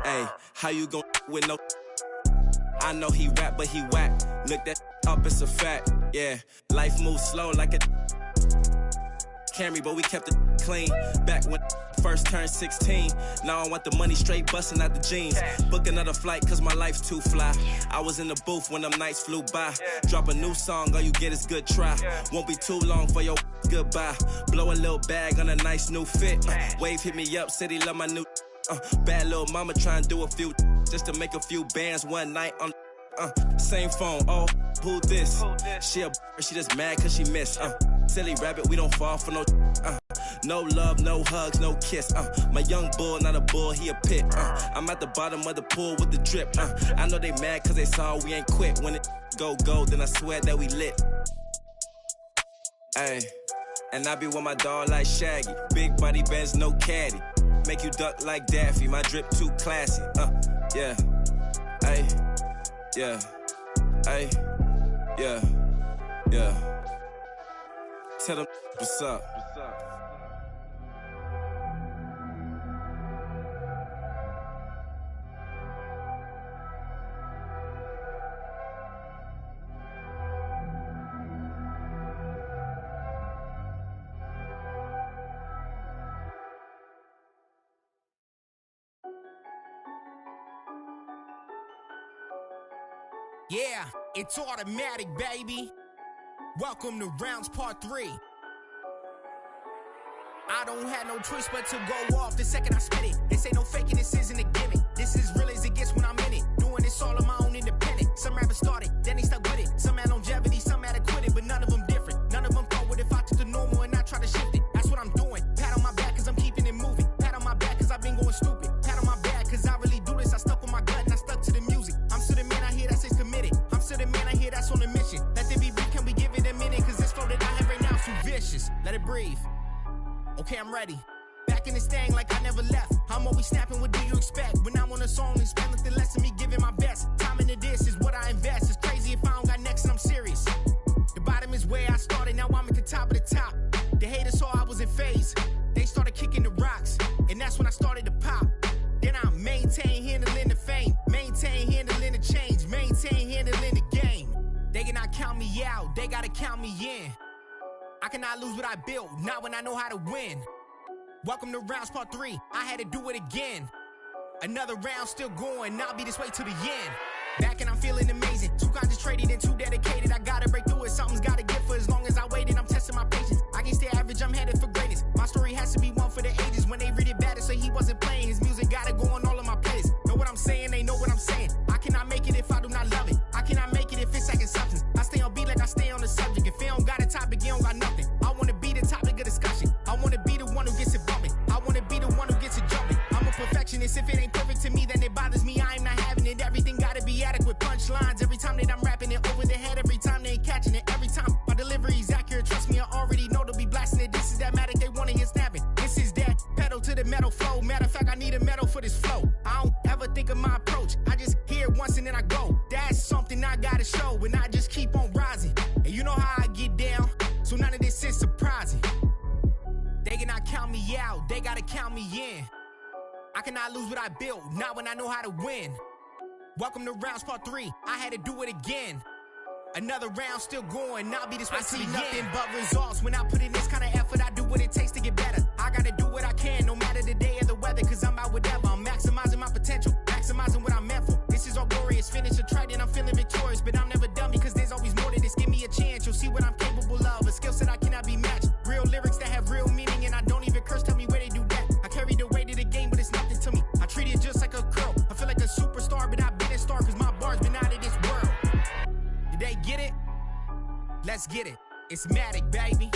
S17: Hey, how you gon' with no? I know he rap, but he whack. Look that up, it's a fact. Yeah, life moves slow like a Camry, but we kept it clean. Back when first turned 16. Now I want the money straight busting out the jeans. Book another flight cause my life's too fly. I was in the booth when them nights flew by. Drop a new song, all you get is good try. Won't be too long for your goodbye. Blow a little bag on a nice new fit. Wave hit me up, said he love my new bad little mama trying to do a few just to make a few bands one night on same phone. Oh, who this? She just mad cause she missed. Silly rabbit, we don't fall for no no love, no hugs, no kiss. My young bull, not a bull, he a pit. I'm at the bottom of the pool with the drip. I know they mad cause they saw we ain't quit. When it go, then I swear that we lit. Ay, and I be with my dog like Shaggy. Big body Benz, no caddy. Make you duck like Daffy, my drip too classy. Yeah, ay, yeah, ay, yeah, yeah. Tell them what's up.
S18: Yeah, it's automatic, baby. Welcome to rounds part 3. I don't have no choice but to go off the second I spit it. This ain't no faking, this isn't a gimmick. This is real as it gets when I'm in it. Doing this all on my own independent. Some rappers started, then they stuck with it. Some had longevity, some had to quit it, but none of them different. None of them thought what if I took the normal and I try to shift it. That's what I'm doing. Pat on my back cause I'm keeping it moving. Pat on my back cause I've been going stupid. Pat on my back cause I really do this. I stuck with my gut and I stuck to the music. I'm still the man I hear that says committed. I'm still the man I hear that's on a mission. Let there be beef, can we give it a minute? Cause this flow that I have right now is too vicious. Let it breathe. Okay, I'm ready. Back in this thing like I never left. I'm always snapping, what do you expect? When I'm on a song, expect nothing less than me giving my best. Time into this is what I invest. It's crazy if I don't got next and I'm serious. The bottom is where I started, now I'm at the top of the top. The haters saw I was in phase. They started kicking the rocks, and that's when I started to pop. Then I maintain handling the fame, maintain handling the change, maintain handling the game. They cannot count me out, they gotta count me in. I cannot lose what I built, not when I know how to win. Welcome to rounds part 3, I had to do it again. Another round still going, I'll be this way to the end. Back and I'm feeling amazing, too concentrated and too dedicated. I gotta break through it, something's gotta give for as long as I waited. I'm testing my patience, I can't stay average, I'm headed for greatness. My story has to be one for the ages. When they read it bad, so he wasn't playing. His music gotta go on all of my playlists. Know what I'm saying, they know what I'm saying. I cannot make it if I do not love it. I cannot make it if it's second substance. I stay on beat like I stay on the subject. If it don't got a topic, it don't got nothing. I wanna be the topic of discussion. I wanna be the one who gets it bumping. I wanna be the one who gets it jumping. I'm a perfectionist, if it ain't perfect to me, then it bothers me. I am not having it, everything gotta be adequate. Punchlines every time that I'm rapping it over can I lose what I built? Not when I know how to win. Welcome to rounds part 3. I had to do it again. Another round still going. I'll be this way to the nothing but results. When I put in this kind of effort, I do what it takes to get better. I gotta do what I can, no matter the day or the weather, cause I'm out whatever. I'm maximizing my potential, maximizing what I'm meant for. This is all glorious, finish a trident, I'm feeling victorious, but I'm never done because there's always more to this. Give me a chance, you'll see what I'm capable of. A skill set I cannot be matched. Real lyrics that have real meaning, and I don't even curse. Tell me where they do that. I carry the weight of the game, but it's nothing to me. I treat it just like a girl. I feel like a superstar, but I've been a star cause my bar's been out of this world. Did they get it? Let's get it. It's Matic, baby.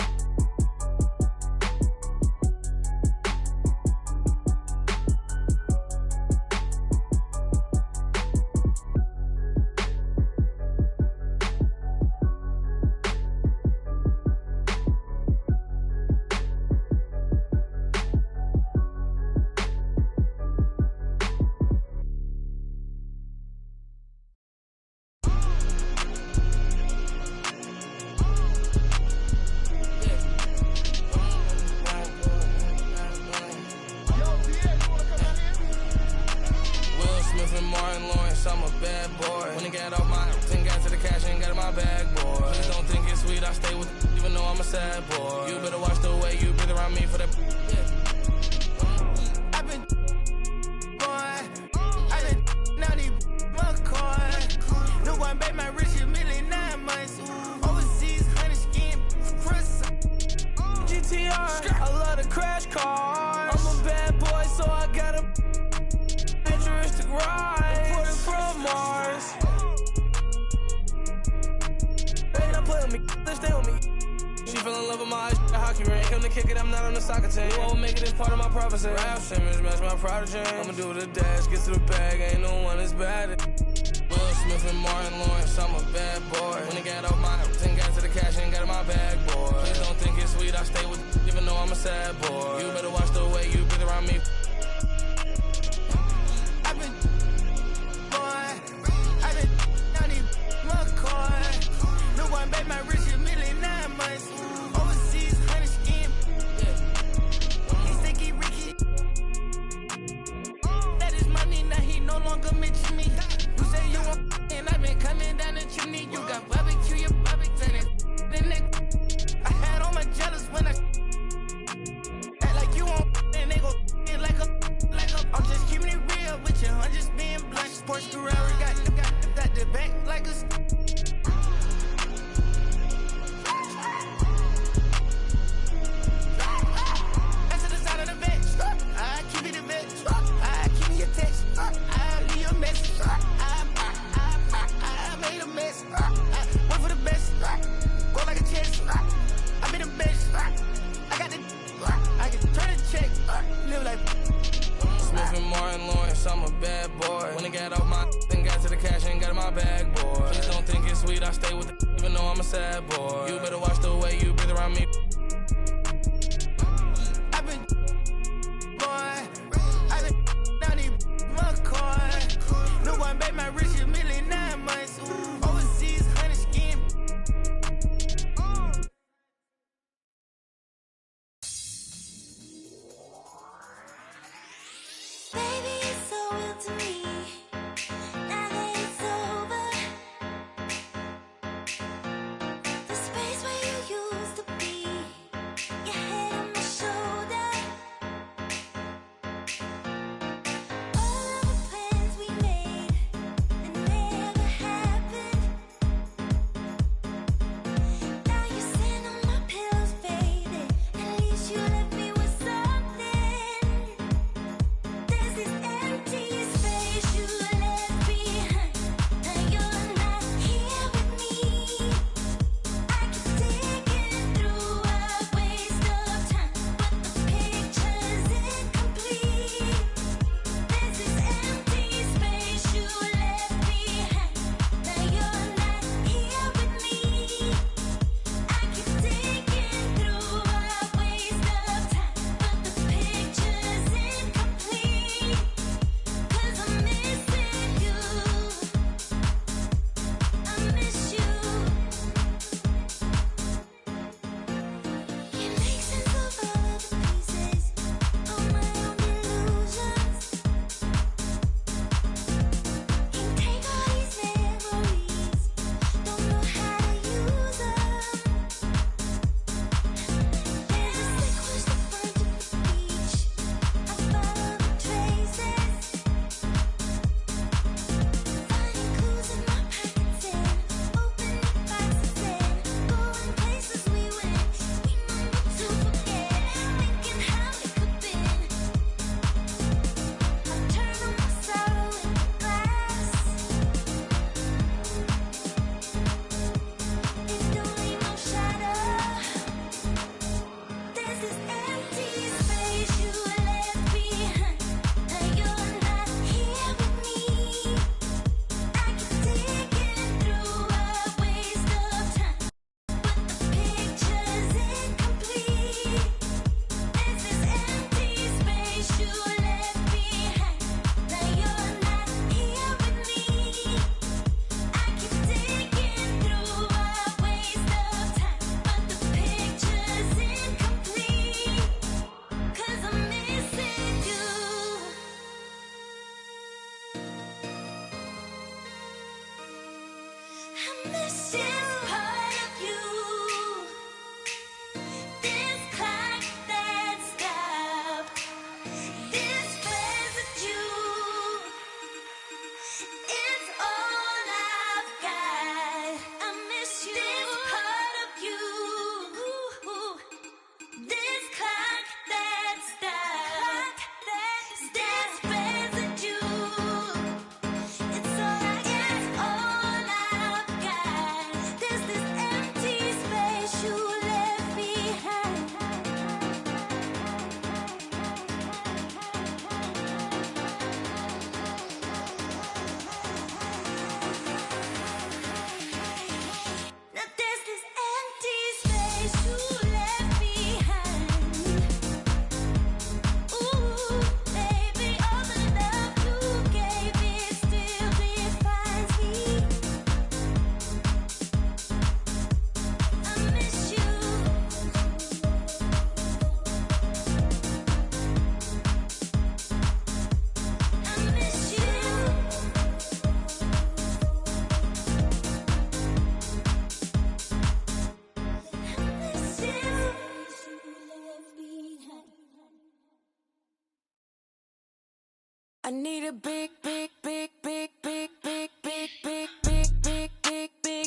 S19: I need a big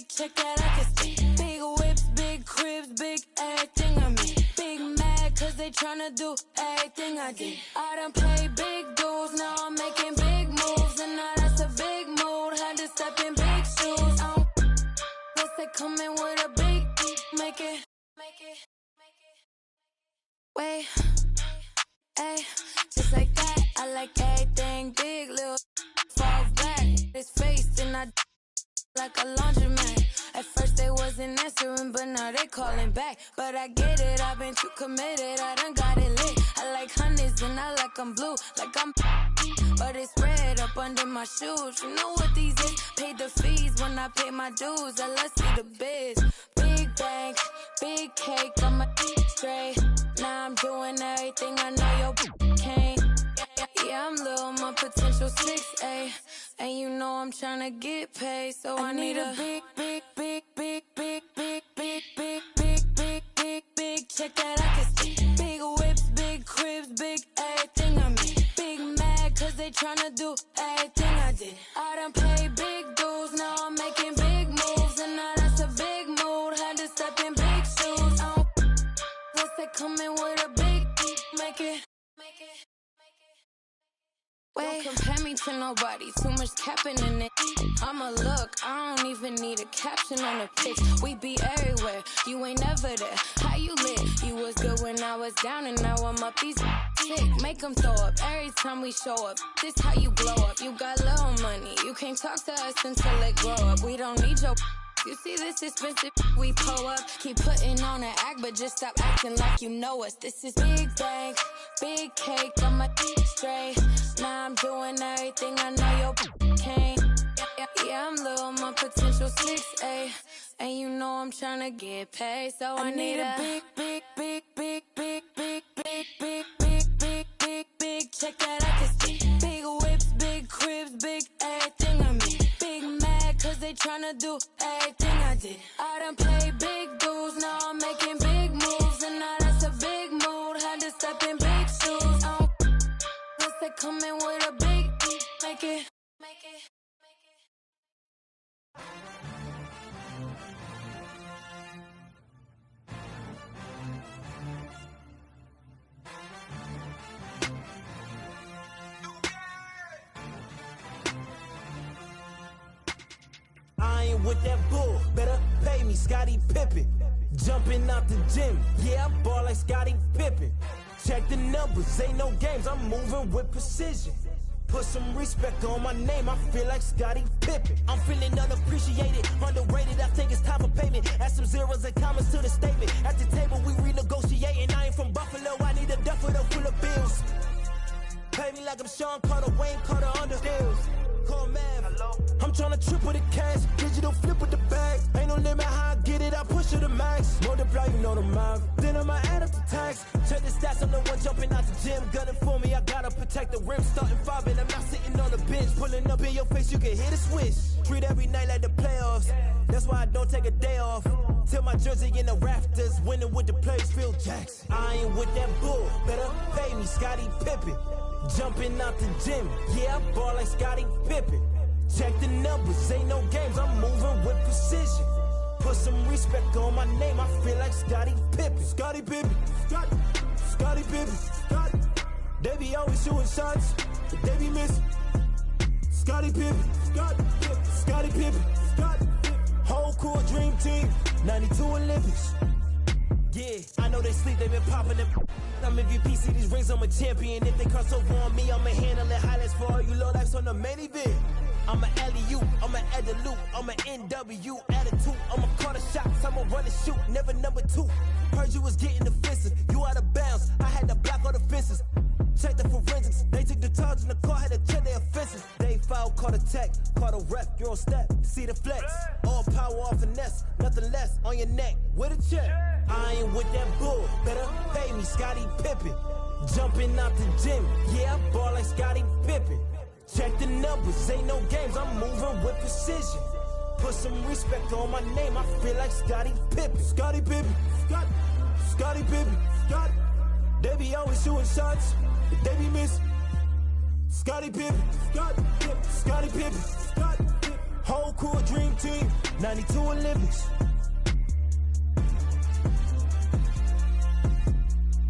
S19: check that I can see. Big whips, big cribs, big everything I mean. Big mad cause they tryna do everything I did. I done paid big dues, now I'm making big moves. And now that's a big mood, had to step in big shoes. Guess they coming with a big make it. Wait, ayy, just like that. I like everything big, little fall back. His face and I like a laundromat. At first they wasn't answering, but now they calling back. But I get it, I've been too committed, I done got it lit. I like honeys and I like I'm blue, like I'm but it's red up under my shoes. You know what these is? Paid the fees when I pay my dues. I let's see the biz. Big bank, big cake, I'm a straight. Now I'm doing everything I know your can't. Yeah, I'm little, my potential 6A. And you know I'm tryna get paid, so I need a big check that I can see. Big whips, big cribs, big everything I mean. Big mad cause they tryna do everything I did. I done paid big dues, now I'm making big moves. And now that's a big mood, had to step in big shoes. Guess they coming with a big make it. Wait, don't compare me to nobody, too much capping in it. I'ma look, I don't even need a caption on the pics. We be everywhere, you ain't never there. How you lit? You was good when I was down and now I'm up. These sick, make them throw up every time we show up. This how you glow up, you got little money. You can't talk to us until it grow up. We don't need your you see this expensive we pull up. Keep putting on an act, but just stop acting like you know us. This is big bank, big cake, I'm a straight. Now I'm doing everything I know your can't. Yeah, I'm little, my potential 6A. And you know I'm tryna get paid, so I need a big check that I can see. Big whips, big cribs, big everything I mean. Big mad cause they tryna do everything I did. I done paid big dues, now I'm making big moves. And now that's a big mood, had to step in big shoes. Guess they coming with a big make it.
S20: I ain't with that bull, better pay me, Scottie Pippen. Jumping out the gym, yeah, I ball like Scottie Pippen. Check the numbers, ain't no games, I'm moving with precision. Put some respect on my name, I feel like Scottie Pippen. I'm feeling unappreciated, underrated, I think it's time for payment. Add some zeros and commas to the statement. At the table we renegotiating, I ain't from Buffalo, I need a duffel full of bills. Pay me like I'm Sean Carter, Wayne Carter under deals. Call Mav. I'm tryna triple the cash, digital flip with the bag. Ain't no limit how I get it, I push to the max, multiply, you know the math. Then I'ma add up the tax. Check the stats, I'm the one jumping out the gym. Gunning for me, I gotta protect the rim. Starting 5 and I'm not sitting on the bench. Pulling up in your face, you can hear the switch. Treat every night like the playoffs. That's why I don't take a day off. Till my jersey in the rafters, winning with the players, Phil Jackson. I ain't with that bull, better pay me, Scottie Pippen. Jumping out the gym, yeah, I ball like Scottie Pippen. Check the numbers, ain't no games, I'm moving with precision. Put some respect on my name, I feel like Scottie Pippen. Scottie Pippen, Scottie Pippen, Scottie. They be always shooting shots, but they be missing. Scottie Pippen, Scottie Pippen, Scottie. Whole core dream team, 92 Olympics. Yeah, I know they sleep, they been popping them. I'm MVP, see these rings, I'm a champion. If they cross over on me, I'ma handle it. Highlights for all you low lives on the main event. I'm an alley-oop, I'm an add the loop, I'm an NW attitude. I'ma call the shots, I'ma run and shoot, never number 2. Heard you was getting defensive, you out of bounds, I had to block all the fences. Check the forensics, they took the charge in the car, had to check their offenses. They foul, caught a tech, caught a ref, you're on step, see the flex. All power off finesse, nothing less on your neck, with a check. I ain't with that bull, better pay me, Scottie Pippen. Jumping out the gym, yeah, I ball like Scottie Pippen. Check the numbers, ain't no games, I'm moving with precision. Put some respect on my name, I feel like Scottie Pippen. Scottie Pippen, Scottie Pippen, Scottie. They be always shooting shots, but they be missing. Scottie Pippen, Scottie Pippen, Scottie. Whole core dream team, 92 Olympics.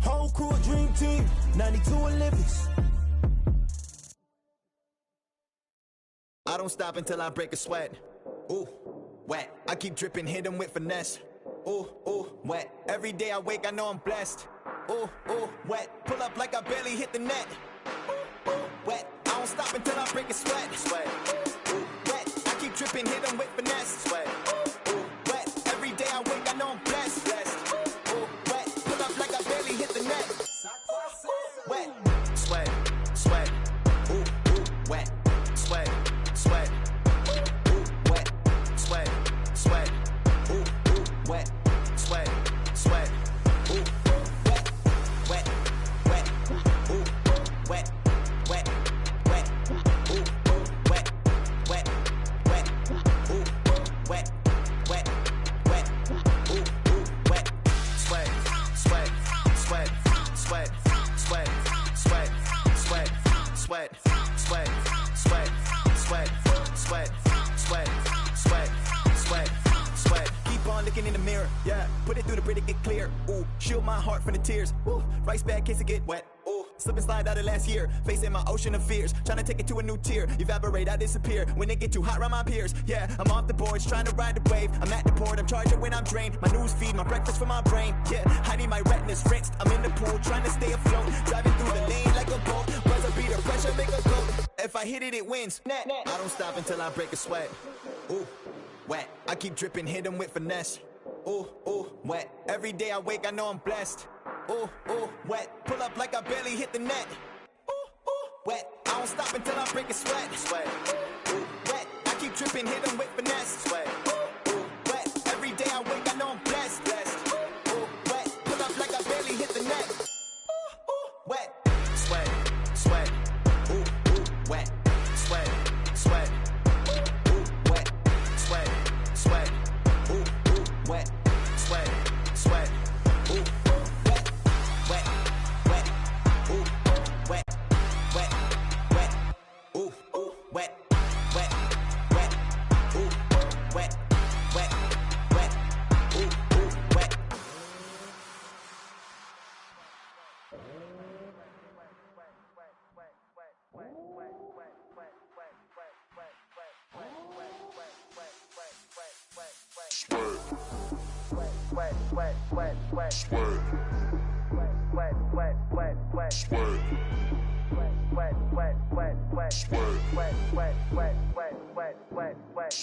S20: Whole core dream team, 92 Olympics.
S21: I don't stop until I break a sweat. Ooh, wet. I keep dripping, hit them with finesse. Ooh, wet. Every day I wake, I know I'm blessed. Ooh, wet. Pull up like I barely hit the net. Ooh, wet. I don't stop until I break a sweat. Ooh, wet. I keep dripping, hit them with finesse. Ooh, wet. Every day I wake, I know I'm blessed. Ooh, wet. Pull up like I barely hit the net. Wet. Sweat. Ooh, wet. Sweat. Ooh, wet. Sweat. Ooh, wet. Sweat. Ooh, wet. Ooh, wet. Ooh, wet. Ooh, wet. Ooh, wet. Sweat. Keep on looking in the mirror, yeah. Put it through the Brita, get clear. Ooh, shield my heart from the tears. Ooh, rice bag case it get wet. Ooh, slip and slide out of last year. Facing my ocean of fears, trying to take it to a new tier. Evaporate, I disappear when it get too hot around my peers. Yeah, I'm off the boards, trying to ride the wave. I'm at the port, I'm charging when I'm drained. My news feed, my breakfast for my brain. Yeah, I need my retinas rinsed. I'm in the pool, trying to stay afloat. Driving through the lane like a boat. Buzzer beater, pressure make a go. If I hit it, it wins. I don't stop until I break a sweat. Ooh, wet. I keep dripping, hit them with finesse. Ooh, wet. Every day I wake, I know I'm blessed. Ooh, wet. Pull up like I barely hit the net. Ooh, wet. I don't stop until I break a sweat. Ooh, wet. I keep dripping, hit them with finesse. Ooh, wet. Every day I wake, I know I'm blessed. Ooh, wet. Pull up like I barely hit the net. Ooh, wet. Sweat. Ooh, wet. Sweat. Ooh, wet. Sweat. Ooh, wet. Sweat. Ooh, wet. Ooh, wet. Ooh, wet. Ooh, wet. Ooh, wet.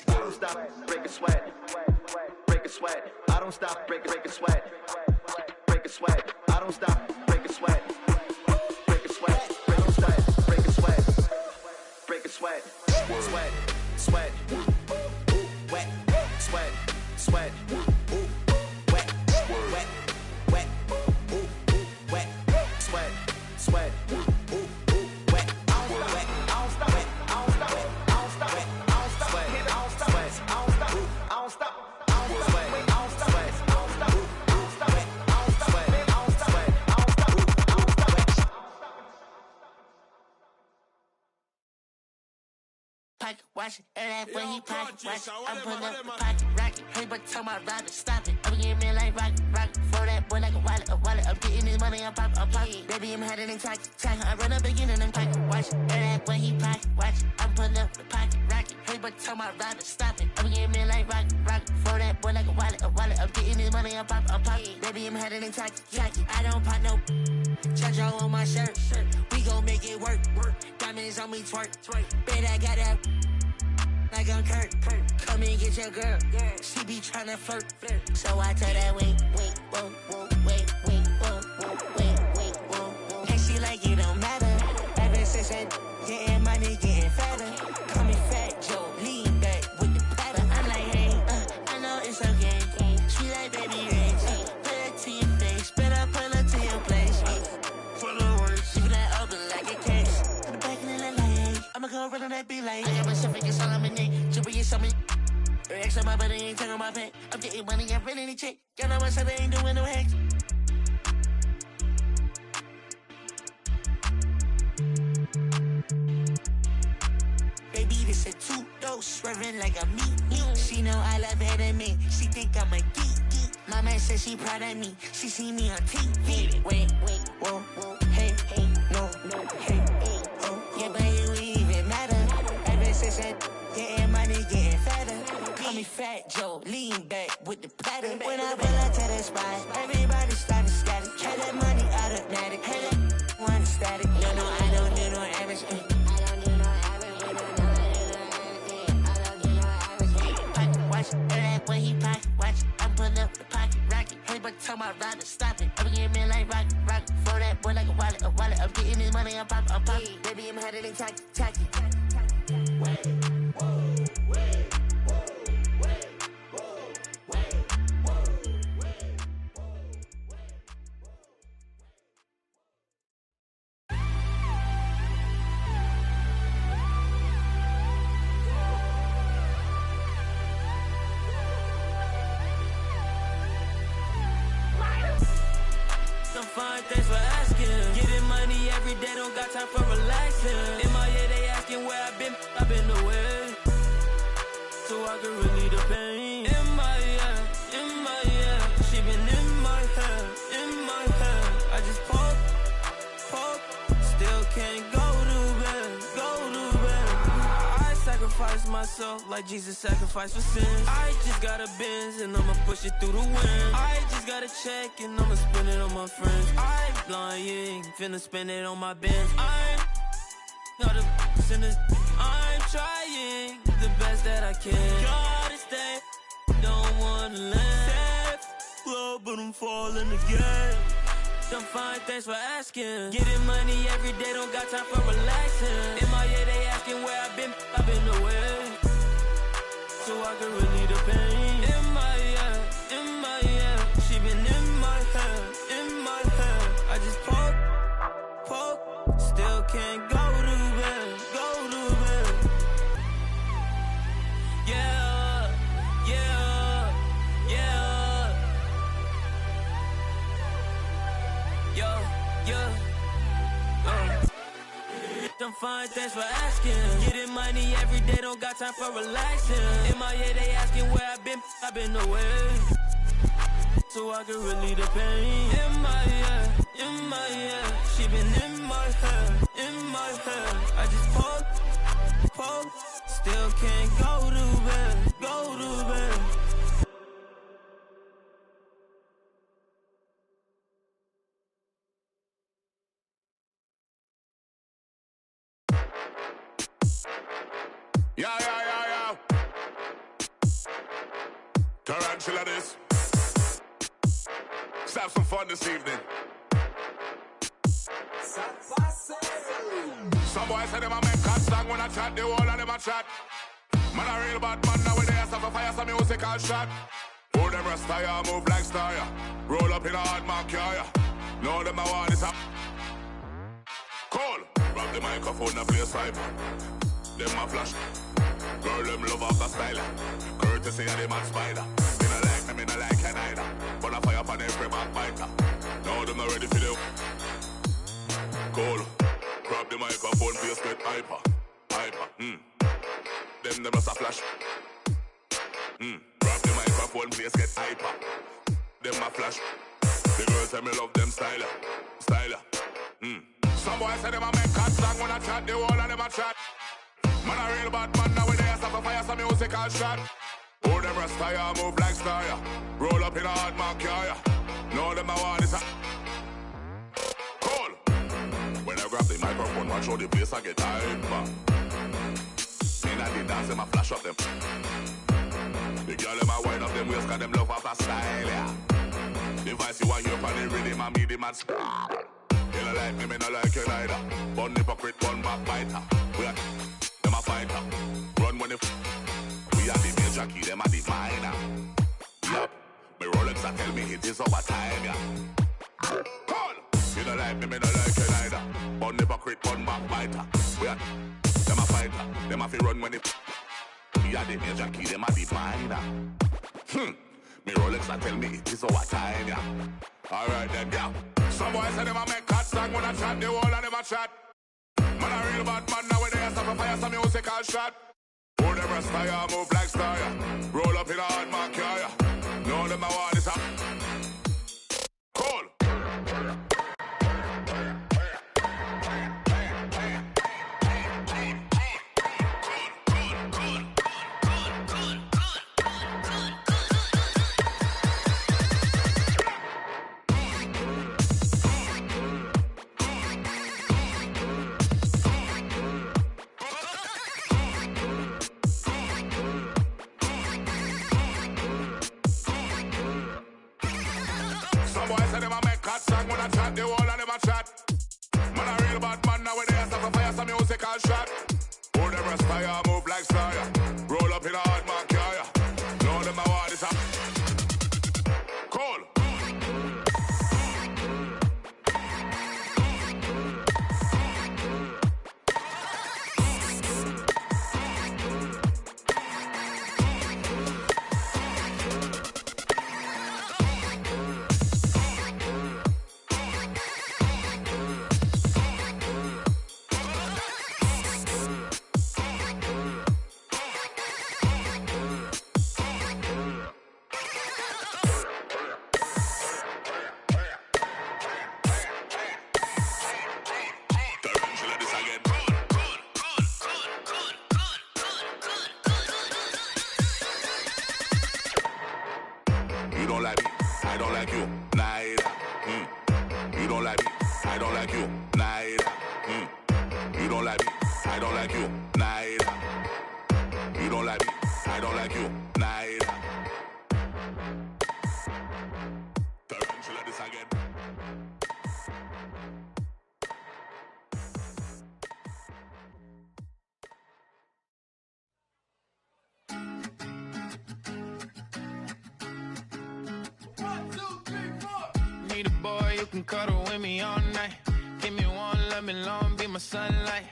S21: I don't stop, break a sweat. I don't stop, break a sweat. I don't stop, break a sweat. I don't stop, break a sweat. Sweat. Ooh, wet. Sweat. Ooh,
S1: pocket, watch it. And that when he pocket, watch it. I'm pulling up the pocket, rocket. Hey, but tell my rider, stop it. I'm getting me like rocket, rocket. For that boy like a wallet, a wallet. I'm getting this money, I'm pocket. Baby, I'm headed in tacky. I run up again and I'm pocket, watch it. And that when he pocket, watch it. I'm pulling up the pocket, rocket. Hey, but tell my rider, stop it. I'm getting me like rocket, rocket. For that boy like a wallet, a wallet. I'm getting this money, I'm pocket. Baby, I'm headed in tacky. I don't pop no. Charge on my shirt. We gon' make it work. Diamonds on me twerk. Bet I got that like I'm Kurt. Come and get your girl. She be tryna flirt. So I tell that wait, whoa, wait, whoa. And she like it don't matter. Ever since that getting money, getting fatter. Call me Fat Joe, lean back with the platter. I'm like, hey, I know it's okay. She like baby rich. Put it to your face, better pull her to your place. I'ma go run on that beat like I got my shit figure son of a nigga. Triple you something. X on my body ain't taking my pay. I'm getting money, I'm running the check. Got on my side, I ain't doing no hacks. Baby, this a two-dose, swerving like a meat. She know I love her than me. She think I'm a geek. My man said she proud of me. She see me on TV. Wait, whoa, hey, no, hey, oh, yeah, baby. Getting money, getting fatter. Call me Fat Joe, lean back with the platter. When I pull up to the spot, everybody started static. Had that money automatic. Had that one static. No, I don't do no average. Pocket watch, and that when he pocket watch. I'm pulling up the pocket rocket. Hey, but tell my rider stop it. I'm getting me like rocket. For that boy like a wallet, a wallet. I'm getting this money, I'm pocket. Baby, I'm headed in tacky.
S20: Thanks for asking. Getting money every day, don't got time for relaxing. In my head, they asking where I've been away. So I can relieve the pain. In my head, she been in my head. I just pop, still can't go to bed. I sacrifice myself like Jesus sacrificed for sins. I just got a Benz and I'ma push it through the wind. I just got a check and I'ma spend it on my friends. I'm lying, finna spend it on my Benz. I'm not a sinner. I'm trying the best that I can. Gotta stay, don't wanna land. Low, but I'm falling again. I'm fine, thanks for asking. Getting money every day, don't got time for relaxing. In my head, they asking where I've been away. So I can relieve the pain. In my head, she been in my head. I just pop, still can't go to bed. Yeah. I'm fine, thanks for asking. Getting money every day, don't got time for relaxing. In my head, they asking where I've been away. So I can relieve the pain. In my head, she been in my head. I just pop, still can't go to bed.
S5: Yeah. Tarantula this. Let's have some fun this evening. Some boys say them a make cat song when I chat, the whole of them a chat. Man a real bad man now when they ask for fire some musical shot. Hold them rasta ya, move like star ya. Roll up in a hard mark ya. Know them a want this up. Cool. Grab the microphone and play a cypher. Them a flash. Girl, them love off the style. Courtesy of the man spider. Me not like an either. But I fire upon every backbiter. Now them not ready for the Cool. Grab the microphone, play a straight hyper.
S2: them just a flash. Grab the microphone, place get hyper. Them a flash. The girls say me love them styler. Some boys say them a make cat song when I chat, the whole of them a chat. Man a real bad man nowadays, I fire some musical shot. Oh, them rasta move like star, roll up in a hard mark, know them a want this. Cool. When I grab the microphone, watch how the place I get hyper. In a the dance, them a flash up them. The girl them a wind up them waist, cause them love off a style, The voice you want hear from the rhythm and me the man style. You don't like me not like you neither. One hypocrite, one backbiter. We are them a fighter. Run when they we are the major key, them are the minor. Yup, my Rolex a tell me it is our time, Call. You don't like me not like you neither. One hypocrite, one backbiter. We are them a fighter. Them a fi run when they we are the major key, them are the minor. My Rolex a tell me it is our time, Alright then, Some boys say them a make cat song when I chat, the whole of them a chat. Man a real bad man nowadays, I fire some musical shot. Oh, them rasta move like star, roll up in a hard mark, know them a want this up. Cool. When I chat, the whole of them a chat. Man a real bad man nowadays, I fire some musical shot. Oh, them rasta move like star, roll up in a hard mark, know them a want this up. Cool.
S22: Need a boy who can cuddle with me all night. Give me one, let me long, be my sunlight.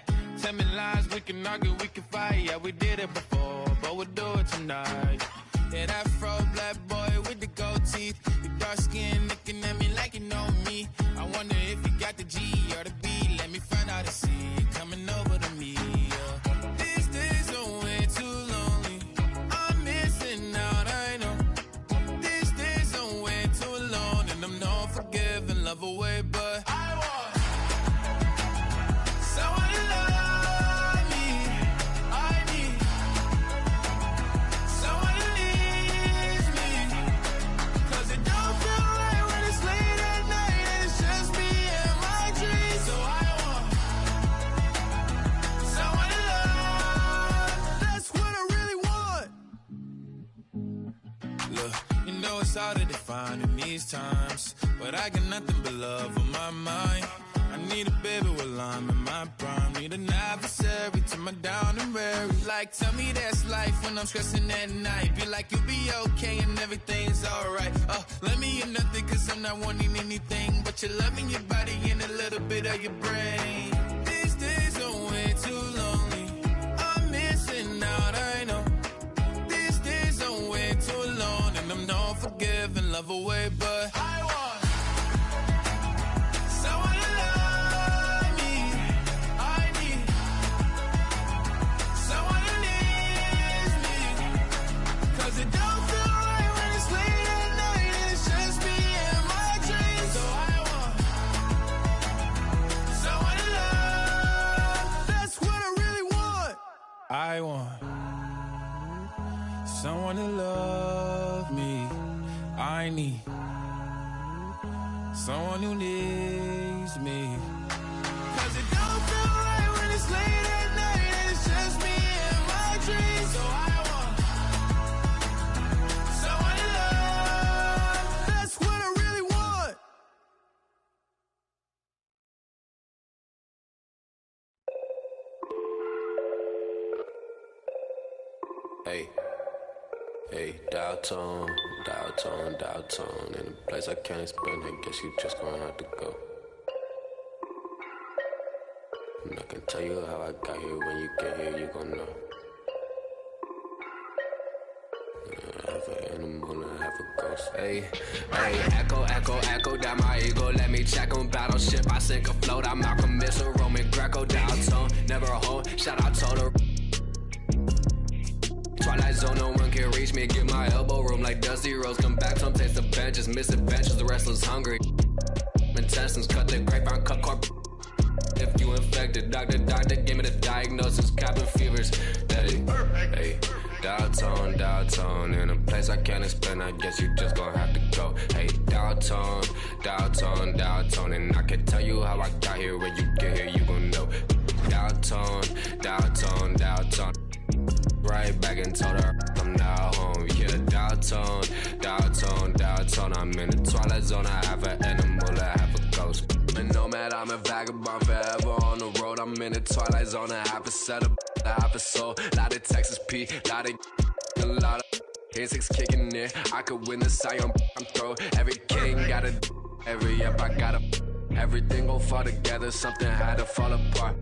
S22: Tell me lies, we can argue, we can fight. Yeah, we did it before, but we'll do it tonight. Yeah, that fro black boy with the gold teeth. The dark skin looking at me like you know me. I wonder if you got the G or the B. Let me find out and see you coming over to me. These days are way too lonely. I'm missing out, I know. These days are way too alone, and I'm not forgiving, love away, but I want someone to love me. I need someone to leave me, 'cause it don't feel right when it's late at night and it's just me and my dreams. So I want someone to love. That's what I really want. Look, you know it's hard to define in these times, but I got nothing but love on my mind. I need a baby while I'm in my prime. Need an adversary to my down and weary. Like, tell me that's life when I'm stressing at night. Be like, you'll be okay and everything's alright. Let me in nothing 'cause I'm not wanting anything but your love in your body and a little bit of your brain. These days are way too lonely. I'm missing out, I know. These days are way too alone, and I'm not forgiving, love away, but I want someone to love me. I need someone to leave someone to love me. I need someone who needs me. 'Cause it don't feel right when it's late at night and it's just me and my dreams. So I want someone to love. That's what I really want.
S3: Hey, dial tone. In a place I can't explain, I guess you just gonna have to go. And I can tell you how I got here. When you get here, you gon' know. I have an animal and I have a ghost. Hey, echo down my ego. Let me check on battleship. I sink afloat. I'm Malcolm Missile, Roman Greco, dial tone. Never a hoe. Shout out Total. Twilight zone, no one can reach me. Give my elbow room like Dusty Rose. Come back, some taste the benches. Missing benches, the wrestlers hungry. Intestines, cut the grapevine, cut corp. If you infected, doctor, give me the diagnosis. Cabin fevers, daddy. Hey, dial tone. In a place I can't explain, I guess you just gonna have to go. Hey, dial tone. And I can tell you how I got here. When you get here, you gon' know. Dial tone. Right back and told her I'm now home. Yeah, dial tone. I'm in the twilight zone. I have an animal, I have a ghost. And nomad, I'm a vagabond forever on the road. I'm in the twilight zone. I have a setup, I have a soul. Lot of Texas P, lot of insects kicking in. I could win the Sion, I'm throw. Every king got a, every up I got a. Everything gon' fall together, something had to fall apart.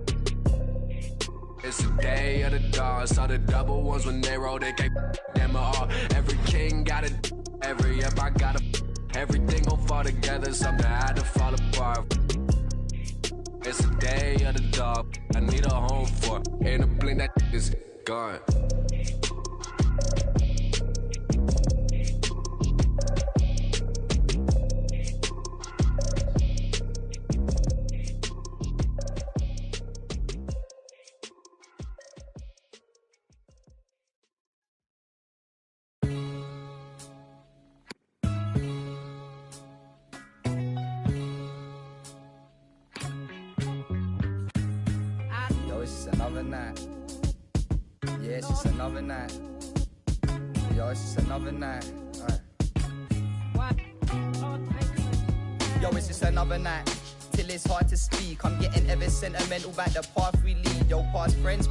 S3: It's the day of the dog. Saw the double ones when they roll, they can't them all. Every king got it, every up I got a. Everything gon' fall together, something had to fall apart. It's the day of the dog. I need a home for. In a blink that is gone.
S9: Another night. Yeah, it's just another night. Yo, it's just another night. Alright. Yo, it's just another night. Till it's hard to speak. I'm getting ever sentimental about the path we lead. Yo, past friends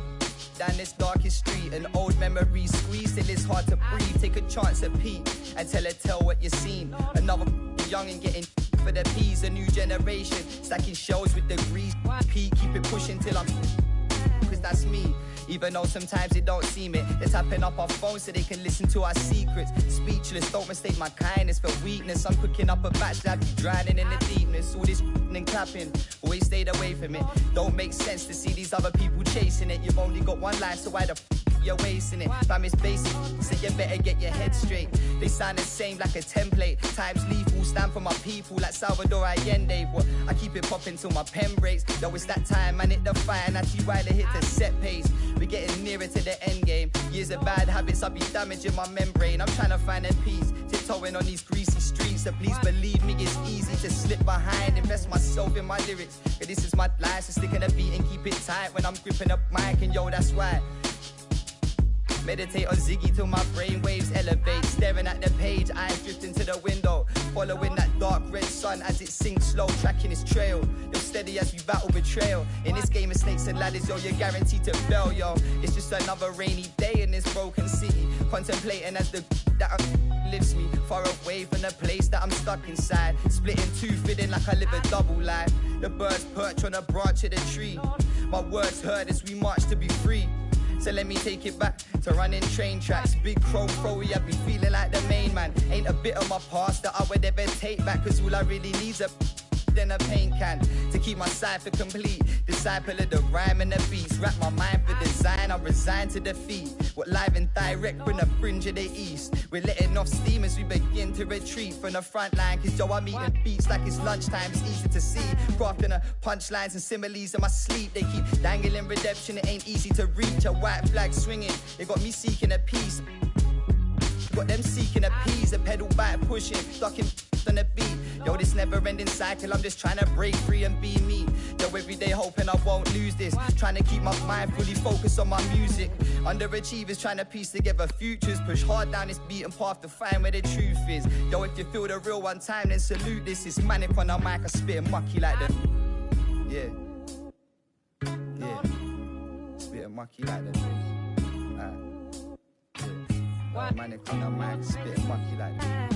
S9: down this darkest street. And old memories squeeze till it's hard to breathe. Take a chance at peek and tell what you've seen. Another young and getting for the peas. A new generation stacking shells with degrees. Keep it pushing till I'm. Cause that's me, even though sometimes they don't seem it. They're tapping up our phones so they can listen to our secrets. Speechless, don't mistake my kindness for weakness. I'm cooking up a batch that be drowning in the deepness. All this and clapping, always stayed away from it. Don't make sense to see these other people chasing it. You've only got one life, so why the you're wasting it? Fam, it's basic, so you better get your head straight. They sound the same like a template. Times lethal, stand for my people like Salvador Allende. But I keep it popping till my pen breaks. Yo, it's that time, man, hit the fire. And I see why they hit the set pace. We're getting nearer to the end game. Years of bad habits, I'll be damaging my membrane. I'm trying to find a peace, tiptoeing on these greasy streets. So please believe me, it's easy to slip behind. Invest myself in my lyrics. But this is my life, so stick in a beat and keep it tight when I'm gripping up mic. And yo, that's why. Meditate on Ziggy till my brain waves elevate. Staring at the page, eyes drifting to the window. Following that dark red sun as it sinks slow, tracking its trail. You're steady as we battle betrayal. In this game of snakes and ladders, yo, you're guaranteed to fail, yo. It's just another rainy day in this broken city. Contemplating as the that lifts me far away from the place that I'm stuck inside. Splitting two, feeling like I live a double life. The birds perch on a branch of the tree. My words heard as we march to be free. So let me take it back to running train tracks. Big chrome Crowley, I be feeling like the main man. Ain't a bit of my past that I would ever take back. Cause all I really need's a than a paint can to keep my cipher complete. Disciple of the rhyme and the beats. Wrap my mind for design, I'm resigned to defeat. What live and direct from the fringe of the east. We're letting off steam as we begin to retreat from the front line. Cause yo, I'm eating beats like it's lunchtime, it's easy to see. Crafting the punchlines and similes in my sleep. They keep dangling redemption, it ain't easy to reach. A white flag swinging, it got me seeking a peace. Got them seeking a peas, a pedal back pushing, ducking on the beat. Yo, this never-ending cycle, I'm just trying to break free and be me. Yo, every day hoping I won't lose this. Trying to keep my mind fully focused on my music. Underachievers trying to piece together futures. Push hard down this beaten path to find where the truth is. Yo, if you feel the real one time, then salute this. It's manic on the mic, I spit mucky like that. Yeah. Spit mucky like that. Yeah. Manic on the mic, spit mucky like that.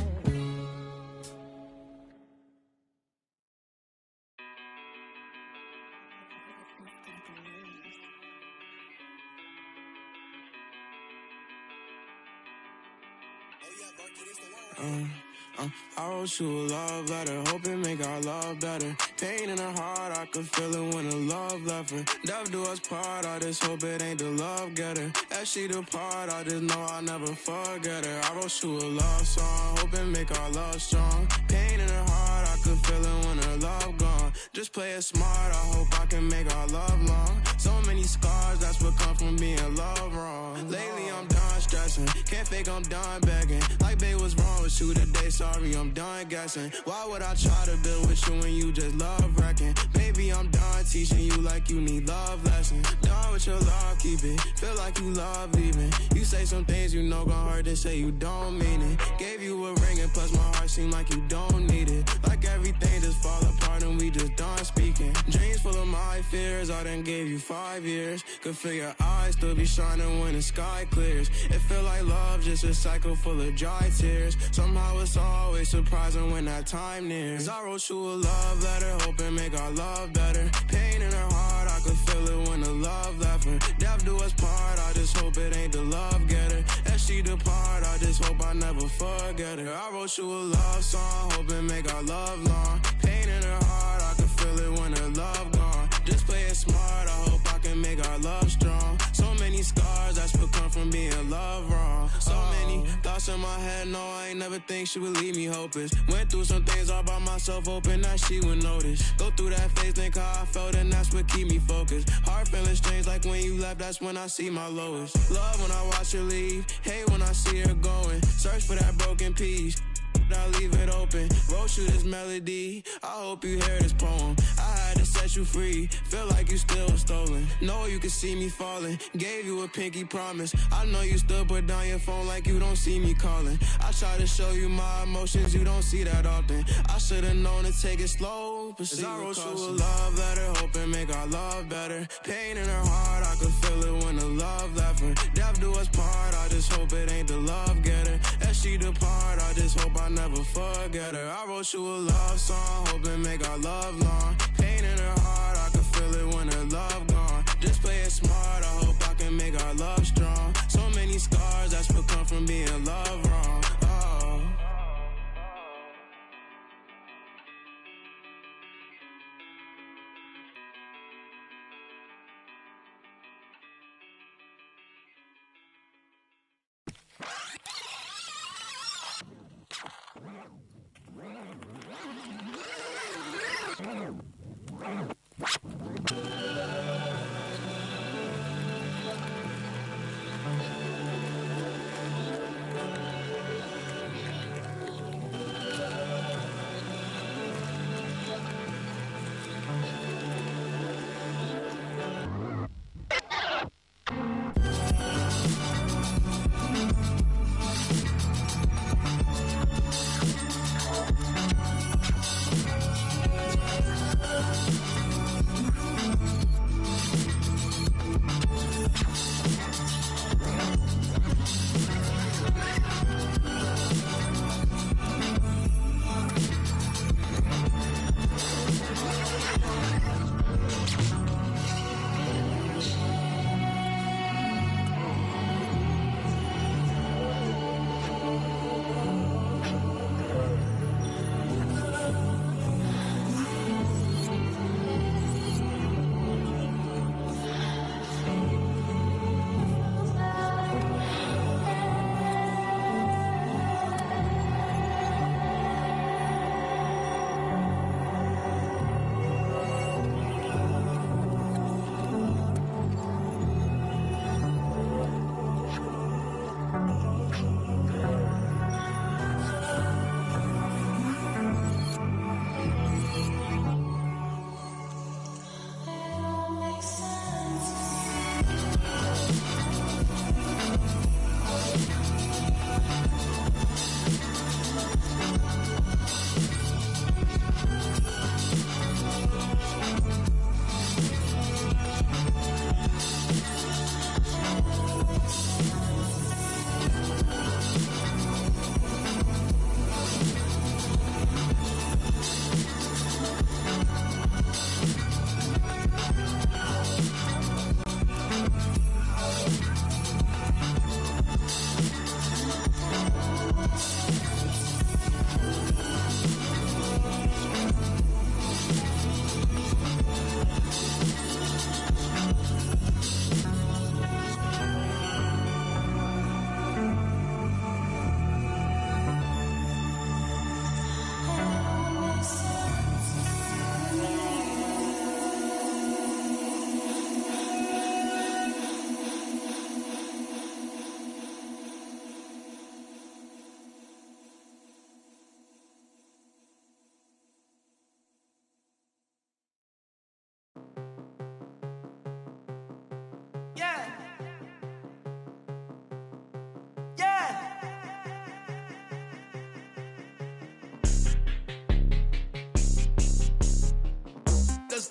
S22: I wrote you a love letter, hoping make our love better. Pain in her heart, I could feel it when the love left her. Death do us part, I just hope it ain't the love getter. As she depart, I just know I'll never forget her. I wrote you a love song, hoping make our love strong. Pain in her heart, I could feel it when her love gone. Just play it smart, I hope I can make our love long. So many scars, that's what come from being loved wrong. Lately I'm done stressing, can't fake I'm done begging. Like babe, what's wrong with you today? Sorry, I'm done guessing. Why would I try to build with you when you just love wrecking? Baby, I'm done teaching you like you need love lessons. Done with your love, keep it. Feel like you love leaving. You say some things you know gon' hurt, then say you don't mean it. Gave you a ring and plus my heart seem like you don't need it. Like everything just fall apart and we just done speaking. Dreams full of my fears, I done gave you 5 years. Could feel your eyes still be shining when the sky clears. It feel like love, just a cycle full of dry tears. Somehow it's always surprising when that time nears. I wrote you a love letter, hoping make our love better. Pain in her heart, I could feel it when the love left her. Death do us part, I just hope it ain't the love getter. As she depart, I just hope I never forget her. I wrote you a love song, hoping make our love long. Pain in her heart, I could feel it when her love gone. Just play it smart, I hope I can make our love strong. So many scars, that's what come from being loved wrong. So many thoughts in my head, no, I ain't never think she would leave me hopeless. Went through some things all by myself, hoping that she would notice. Go through that phase, think how I felt, and that's what keep me focused. Heart feeling strange, like when you left, that's when I see my lowest. Love when I watch her leave, hate when I see her going. Search for that broken piece, I leave it open. Wrote you this melody, I hope you hear this poem. I had to set you free, feel like you still stolen. Know you can see me falling, gave you a pinky promise. I know you still put down your phone like you don't see me calling. I try to show you my emotions, you don't see that often. I should've known to take it slow, but I wrote you a love letter, hoping make our love better. Pain in her heart, I could feel it when the love left her. Death do us part, I just hope it ain't the love getter. As she depart, I just hope I never forget her. I wrote you a love song, hoping make our love long. Pain in her heart, I could feel it when her love gone. Just play it smart, I hope I can make our love strong. So many scars, that's what come from being loved wrong. Oh.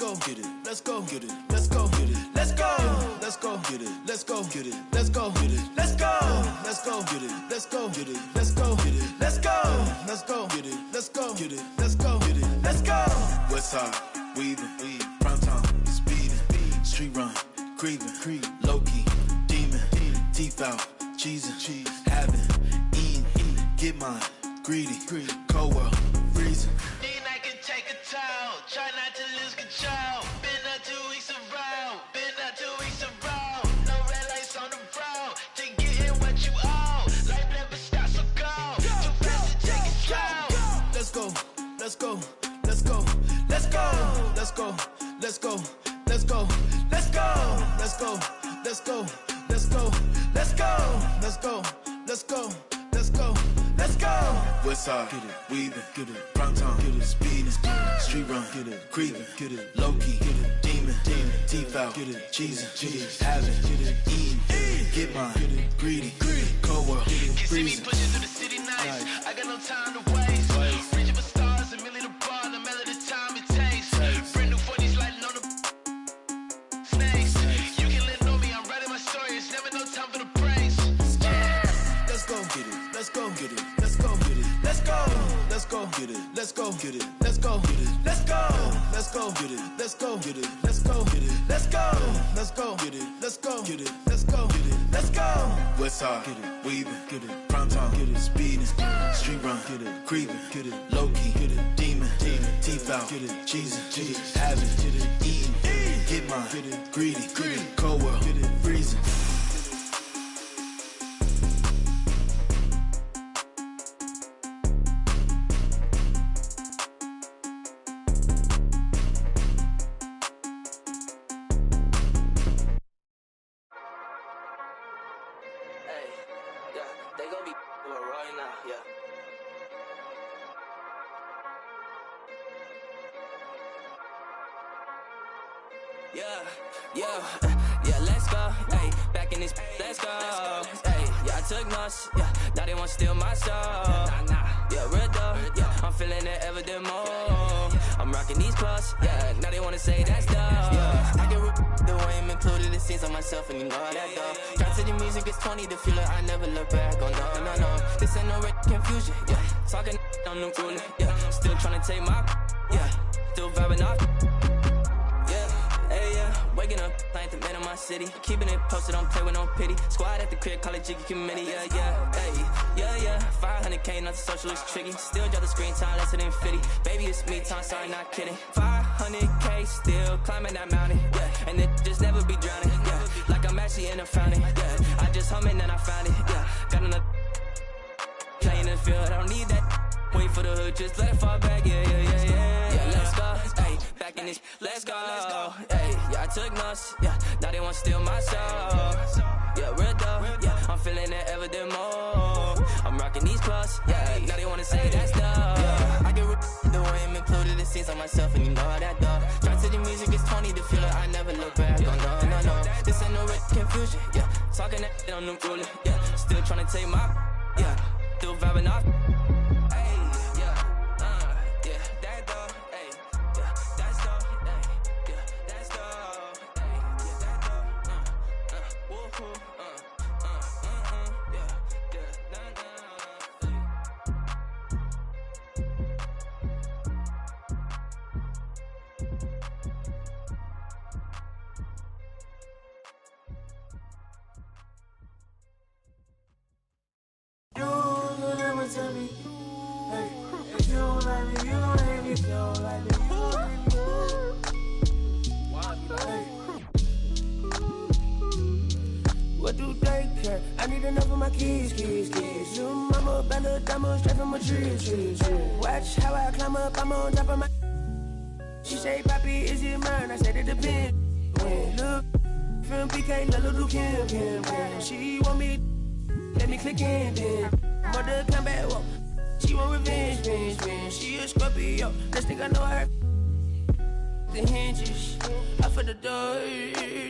S22: go, get it, let's go, get it, let's go, get it, let's go, let's go, get it, let's go, get it, let's go, get it, let's go, let's go, get it, let's go, get it, let's go, get it, let's go, let's go, get it, let's go, get it, let's go, get it, let's go. Westside, weaving, prime time, speeding, street run, creeping, low key, demon, deep out, cheesing, having, eating, get mine, greedy, cold world, freezing.
S18: I can take a toll, try not to lose control. Been up 2 weeks around, no red lights on the road. To get in what you owe, life never stops, so go. Too fast to take it slow.
S22: Let's go, let's go, let's go, let's go, let's go, let's go, let's go, let's go, let's go, let's go, let's go, let's go, let's go, let's go, let's go, let's go. Westside, get it, weaving, get it, prime time, get it, speeding, street run, get it, creeping, get it, low key, get it, demon, teeth out, get it, cheesing, having, get it, eating, get mine, get it, greedy, cold world, freezing.
S18: Pushing through the city nights, I got no time to waste. Reaching for stars, a million apart, no matter the time it takes. Brand new 40s lighting on the snakes. You can let know me, I'm writing my story, it's never no time for the praise.
S22: Let's go get it, let's go get it, let's go get it, let's go, let's go get it, let's go get it, let's go get it, let's go, let's go get it, let's go get it, let's go get it, let's go, let's go get it, let's go get it, let's go get it, let's go. Westside, get it, weaving, get it, prime time, get it, speeding, street run, get it, creeping, get it, low key, get it, demon, teeth out, get it, cheesing, having, get it, eating, get mine, get it, greedy, cold world, get it, freezing.
S10: Yeah, let's go, hey, back in this, let's go, hey, yeah, I took notes, yeah, now they want to steal my soul, yeah, real though, yeah, I'm feeling it ever the more, I'm rocking these clothes, yeah, now they want to say that's dope, yeah, I can rip the way I'm included the scenes on myself and you know that though, try to the music is 20, the feeling I never look back, oh no, this ain't no confusion, yeah, talking on them cooling, yeah, still trying to take my, yeah, still vibing off. Waking up, I ain't the man in my city. Keeping it posted, don't play with no pity. Squad at the crib, call it jiggy committee. Yeah. 500K, nothing social is tricky. Still drop the screen time, less than 50. Baby, it's me time, sorry, not kidding. 500K, still climbing that mountain. Yeah, and it just never be drowning. Yeah, like I'm actually in a fountain. Yeah, I just humming and I found it. Yeah, got another playing in the field. I don't need that. Wait for the hood, just let it fall back. Yeah, let's go. Hey, back in this, let's go. Hey, yeah, I took notes. Yeah, now they want to steal my soul. Yeah, real though. Yeah, I'm feeling it ever the more. I'm rocking these clothes. Yeah, now they want to say that's dope. Yeah, I can rip the way I'm included the scenes on myself and you know that though. Try to the music is 20, the feeling I never look back. Oh no. This ain't no confusion. Yeah, talking that on them ruling. Yeah, still trying to take my. Yeah, still vibing off.
S11: What do they care? I need enough of my keys. Little mama, bella diamond straight from my trees. Watch how I climb up, I'm on top of my. She say, Papi, is it mine? I said it depends. When look from PK, little Kim. She want me, let me click in then. Mother come back, whoa. She want revenge. She a Scorpio, let's think I know her. The hinges, I for the door,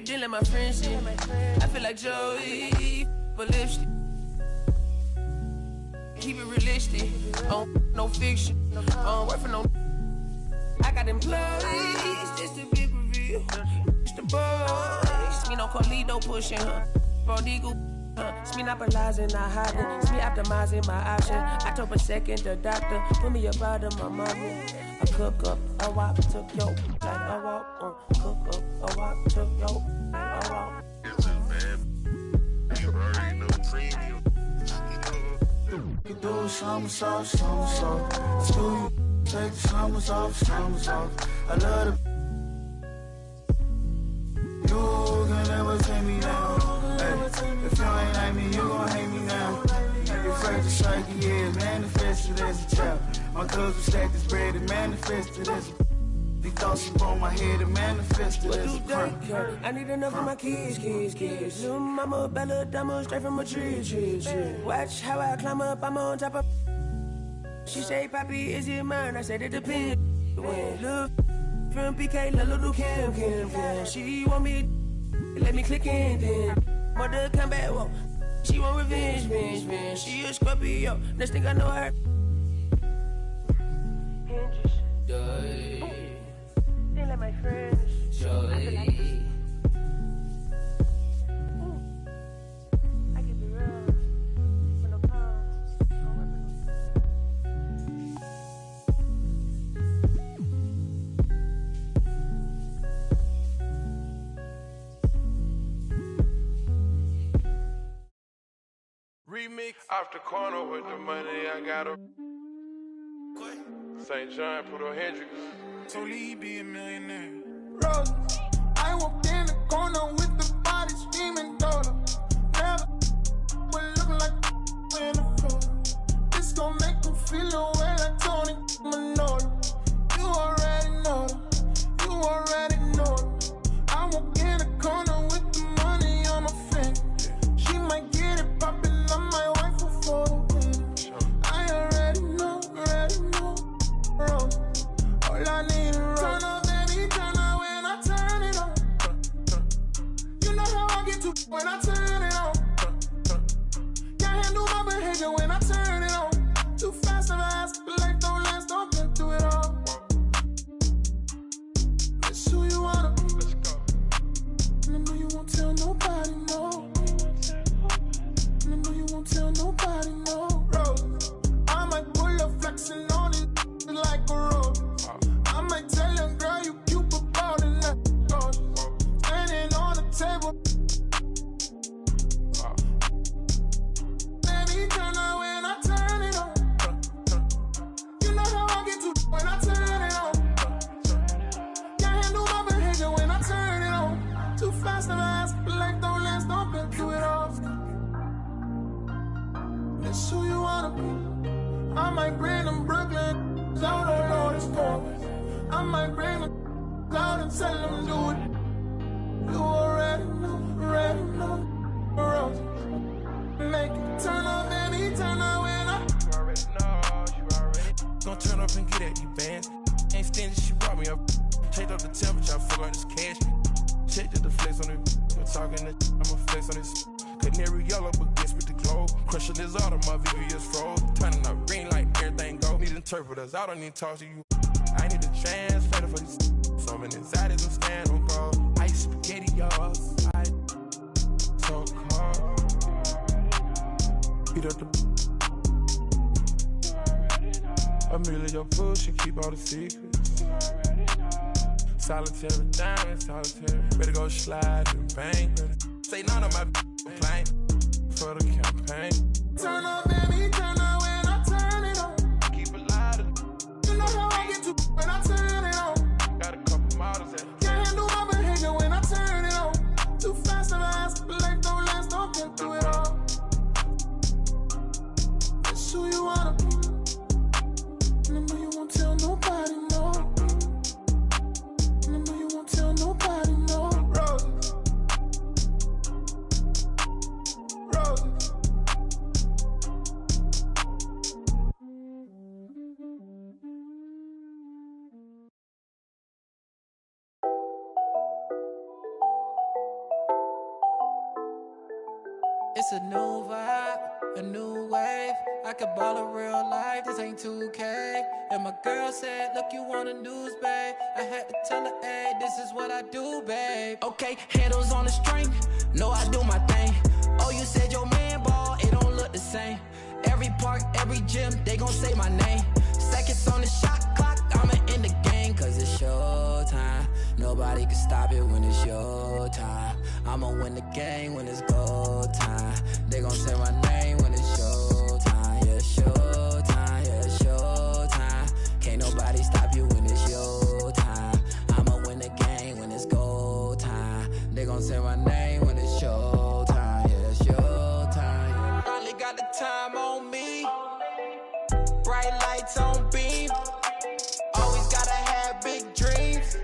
S11: didn't let my friends in. I feel like Joey, but lipstick. Keep it realistic, no fiction, work for no. I got employees, just a big deal. It's the boys. Me no Carlito pushing her. Prodigal. It's me not realizing, not hiding. It's me optimizing my option. I told a second the doctor, put me up out of my mommy. I cook up, I walk, took yo, like I walk, cook up, I walk, took yo, like I walk.
S2: It's a man. You already know premium.
S12: You do somersault. Screw you, take the slumbers off. I love the. You can never take me down. Hey, if you ain't like me, you gon' hate me now. You're afraid to strike, yeah, manifested as a child. My cousin stacked his bread and manifested as a. These thoughts upon my head and manifested as a crime.
S11: I need enough for my kids. Little mama, Bella, Dama, straight from a tree. Watch how I climb up, I'm on top of. She say, Papi, is it mine? I said, it depends. When look from PK, little Kim. She want me, let me click in then. Mother come back, whoa. She want revenge. She a Scorpio, next thing I know her. They like my friends. I can be real. With no cause.
S6: Remix. Off the corner with the money, I got a St. John, put on Hendrix. So he be a millionaire.
S12: Rose, I walked in the corner with the body screaming dollar. Never would look like in the floor. This gon' make them feel away like Tony Manolo. You already know them. I walk in the corner with the money on my finger. She might get it poppin', I might wife her for the win. I already know. Rose, all I need is Rose. Turn up, baby, turn up when I turn it on. You know how I get to when I turn it on. Can't handle my behavior when I turn it on. Too fast of ass, life don't last, don't been through it all. That's who you wanna be. And I know you won't tell nobody, no. And I know you won't tell nobody, no. Rose, I might pull up flexing on it like a rope. I might tell your girl you cute about it like standing on the table. Baby, turn on when I turn it on. You know how I get to when I turn it on. Can't handle my behavior when I turn it on. Too fast of ass, life don't last, don't been through it all. That's who you wanna be. I might bring them Brooklyn out on all this corners. I might bring them out and tell them do it. You already know. Rose, make it turn up, baby, turn up when I.
S6: You already know. Gonna turn up and get at you, bands. Ain't stingy, she brought me up. Checked up the temperature, I forgot this cash. Checked the flex on it. I'm talking this, I'ma flex on this. Canary yellow, but guess with the glow. Crushing this auto, my VVS froze. Turning up green like everything go. Need interpreters, I don't need to talk to you. I need a translator for these. So many anxieties and stand on guard. Ice spaghetti, y'all. So hard. Beat up the. I'm really your fool, she keep all the secrets. Solitary diamond, solitary. Ready to go slide and bang. Say none of my complain for the campaign.
S12: Turn up, baby, turn up when I turn it on.
S6: Keep it lighter.
S12: You know how I get to when I turn it on.
S6: Got a couple models at.
S12: Can't handle my behavior when I turn it on. Too fast of ass, life don't last, don't been through it all. That's who you wanna be. And I know you won't tell nobody, no. And I know you won't tell nobody, no. Roses.
S11: It's a new vibe,
S13: a new wave. I could ball in real life, this ain't 2K. And my girl said, look, you want a news, babe. I had to tell her, hey, this is what I do, babe. Okay, handles on the string, know I do my thing. Oh, you said your man ball, it don't look the same. Every park, every gym, they gon' say my name. Seconds on the shot clock, I'ma end the game, cause it's showtime. Nobody can stop it when it's your time. I'ma win the game when it's go time. They gon' say my name when it's showtime. Yeah, showtime, yeah, showtime. Can't nobody stop you when it's your time. I'ma win the game when it's go time. They gon' say my name when it's showtime. Yeah, showtime. Finally got the time on me. Bright lights on beam. Always gotta have big dreams.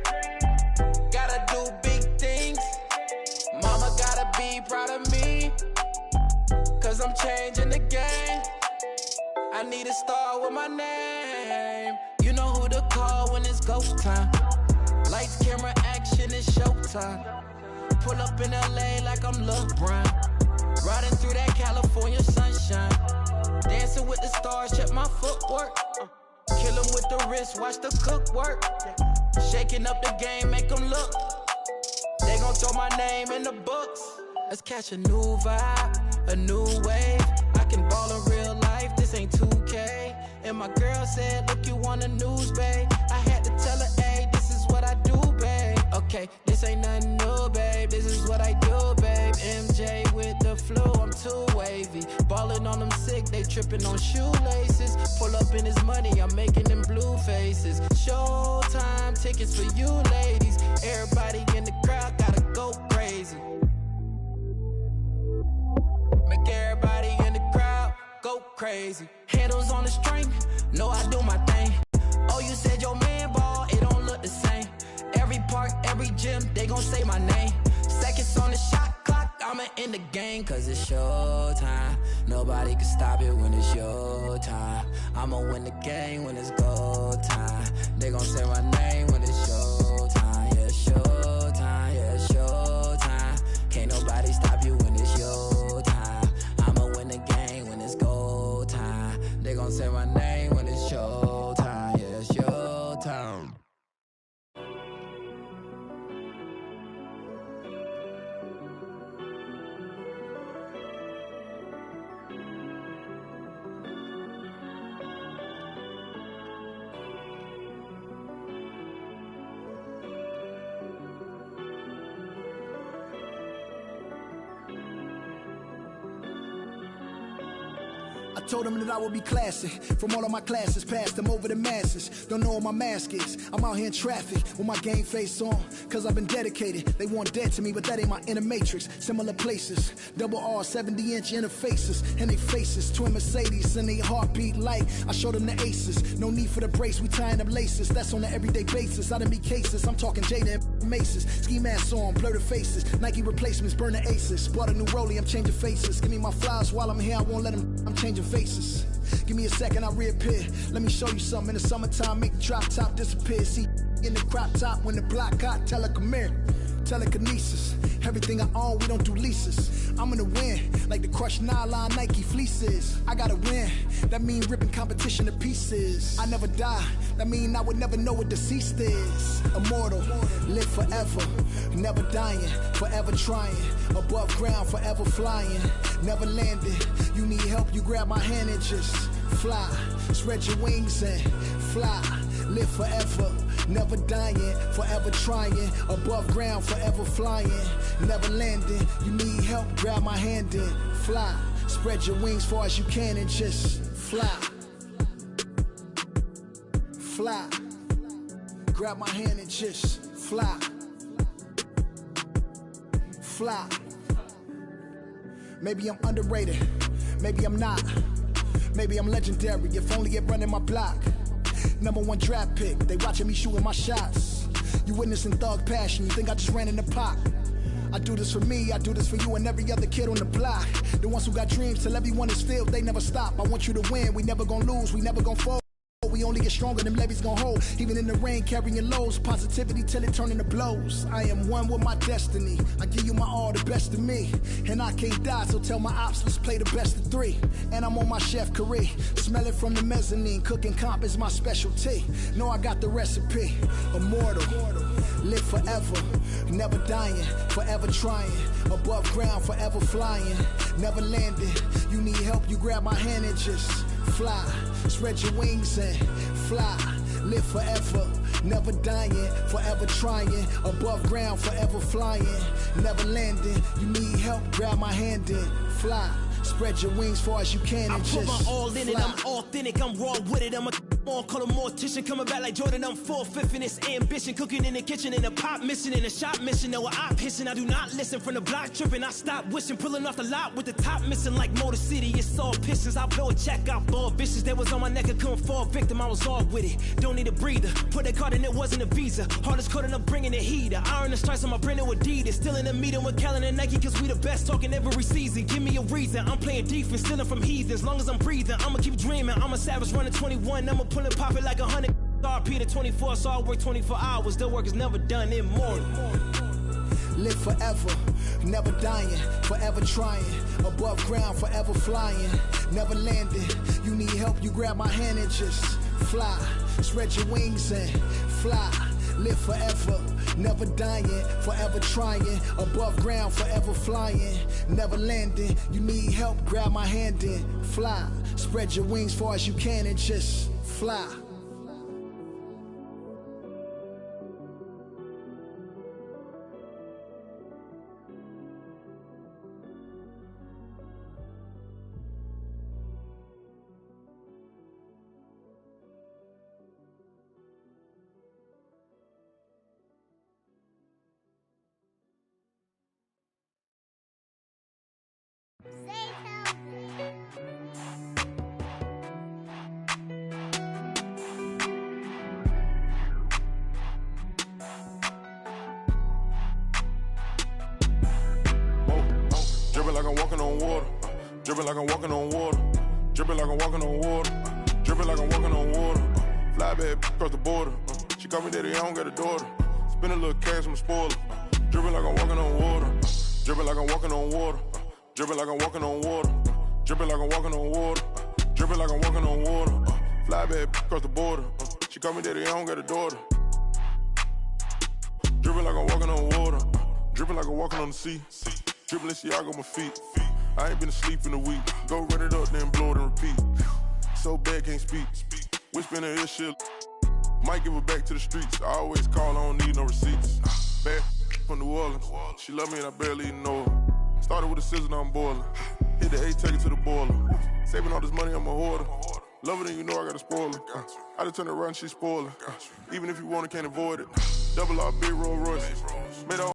S13: Gotta do big things. Mama gotta be proud of me, cause I'm changing the game. I need a star with my name. You know who to call when it's go time. Lights, camera, action, it's showtime. Pull up in LA like I'm LeBron. Riding through that California sunshine. Dancing with the stars, check my footwork. Kill 'em with the wrist, watch the cook work. Shaking up the game, make 'em look. They gon' throw my name in the books. Let's catch a new vibe, a new wave. I can ball in real life, this ain't 2K. And my girl said, look, you want the news, babe. I had to tell her, hey, this is what I do, babe. Okay, this ain't nothing new, babe. This is what I do, babe. MJ with the flu, I'm too wavy. Ballin' on them sick, they trippin' on shoelaces. Pull up in his money, I'm making them blue faces. Showtime tickets for you ladies. Everybody in the crowd gotta go crazy. Make everybody in the crowd go crazy. Handles on the string, know I do my thing. Oh, you said your man ball, it don't look the same. Every park, every gym, they gon' say my name. Seconds on the shot clock, I'ma end the game, cause it's showtime. Nobody can stop it when it's your time. I'ma win the game when it's go time. They gon' say my name when it's showtime. Yeah, showtime, yeah, showtime. Can't nobody stop you when it's your time. I'ma win the game when it's go time. They gon' say my name when it's showtime. Yeah, showtime.
S14: I told them that I would be classy. From all of my classes, passed them over the masses. Don't know what my mask is. I'm out here in traffic with my game face on. Cause I've been dedicated. They want dead to me, but that ain't my inner matrix. Similar places. Double R, 70-inch interfaces. And they faces. Twin Mercedes and they heartbeat light. I showed them the aces. No need for the brace. We tying up laces. That's on an everyday basis. I done be cases. I'm talking Jada and Maces. Ski masks on, blur the faces. Nike replacements, burn the aces. Bought a new rollie, I'm changing faces. Give me my flowers while I'm here. I won't let them. I'm changing faces. Give me a second, I'll reappear. Let me show you something. In the summertime, make the drop top disappear. See in the crop top when the block hot. Tell her come here. Telekinesis. Everything I own, we don't do leases. I'm gonna win, like the crushed nylon Nike fleeces. I gotta win, that mean ripping competition to pieces. I never die, that mean I would never know what deceased is. Immortal, live forever, never dying, forever trying. Above ground, forever flying, never landing. You need help, you grab my hand and just fly. Spread your wings and fly. Live forever, never dying, forever trying. Above ground, forever flying, never landing. You need help, grab my hand and fly. Spread your wings far as you can and just fly. Fly. Grab my hand and just fly. Fly. Maybe I'm underrated, maybe I'm not. Maybe I'm legendary, if only it running my block. #1 draft pick, they watching me shooting my shots. You witnessing thug passion, you think I just ran in the pot. I do this for me, I do this for you and every other kid on the block. The ones who got dreams, till everyone is filled, they never stop. I want you to win, we never gonna lose, we never gonna fold. We only get stronger, them levees gon' hold. Even in the rain, carrying lows, positivity till it turn into blows. I am one with my destiny. I give you my all, the best of me. And I can't die, so tell my ops, let's play the best of three. And I'm on my chef career, smell it from the mezzanine. Cooking comp is my specialty. Know I got the recipe. Immortal, live forever, never dying, forever trying. Above ground, forever flying, never landing. You need help, you grab my hand and just fly. Spread your wings and fly. Live forever, never dying, forever trying. Above ground, forever flying, never landing. You need help, grab my hand and fly. Spread your wings far as you can and just
S20: I put my all in it,
S14: fly.
S20: I'm authentic, I'm raw with it. I'm a on, call a mortician, coming back like Jordan. I'm 4/5 in this ambition, cooking in the kitchen, in a pop mission, in a shop mission. No, I pissing, I do not listen. From the block tripping, I stop wishing, pulling off the lot with the top missing like Motor City. It's all pistons, I blow a check, I ball vicious. That was on my neck, I couldn't fall victim, I was all with it. Don't need a breather, put that card in, it wasn't a visa. Hardest code and I'm bringing the heater. Iron the stripes on my brand new Adidas. Still in the meeting with Kellen and Nike, cause we the best talking every season. Give me a reason, I'm playing defense, stealing from heathens. As long as I'm breathing, I'ma keep dreaming. I'm a savage running 21, I'ma pull and pop it like 100. RP to 24, so I work 24 hours. The work is never done, immortal.
S14: Live forever, never dying, forever trying. Above ground, forever flying, never landing. You need help, you grab my hand and just fly. Spread your wings and fly. Live forever, never dying, forever trying. Above ground, forever flying, never landing. You need help, grab my hand and fly. Spread your wings far as you can and just fly.
S12: Dripping like I'm walking on water. Dripping like I'm walking on water. Dripping like I'm walking on water. Dripping like I'm walking on water. Fly back across the border. She call me daddy, I don't got a daughter. Spend a little cash, I'm a spoiler. Dripping like I'm walking on water. Dripping like I'm walking on water. Dripping like I'm walking on water. Dripping like I'm walking on water. Dripping like I'm walking on water. Fly back across the border. She call me daddy, I don't got a daughter. Dripping like I'm walking on water. Dripping like I'm walking on the sea. Dribbling Siago on my feet. I ain't been asleep in a week. Go run it up, then blow it and repeat. So bad, can't speak. Whispering this shit. Might give her back to the streets. I always call, I don't need no receipts. Bad from New Orleans. She love me and I barely even know her. Started with a scissor, now I'm boiling. Hit the A, take it to the boiler. Saving all this money, I'm a hoarder. Love it and you know I got a spoiler. I just turn it around, she's spoiling. Even if you want it, can't avoid it. Double R, big Rolls Royce. Made all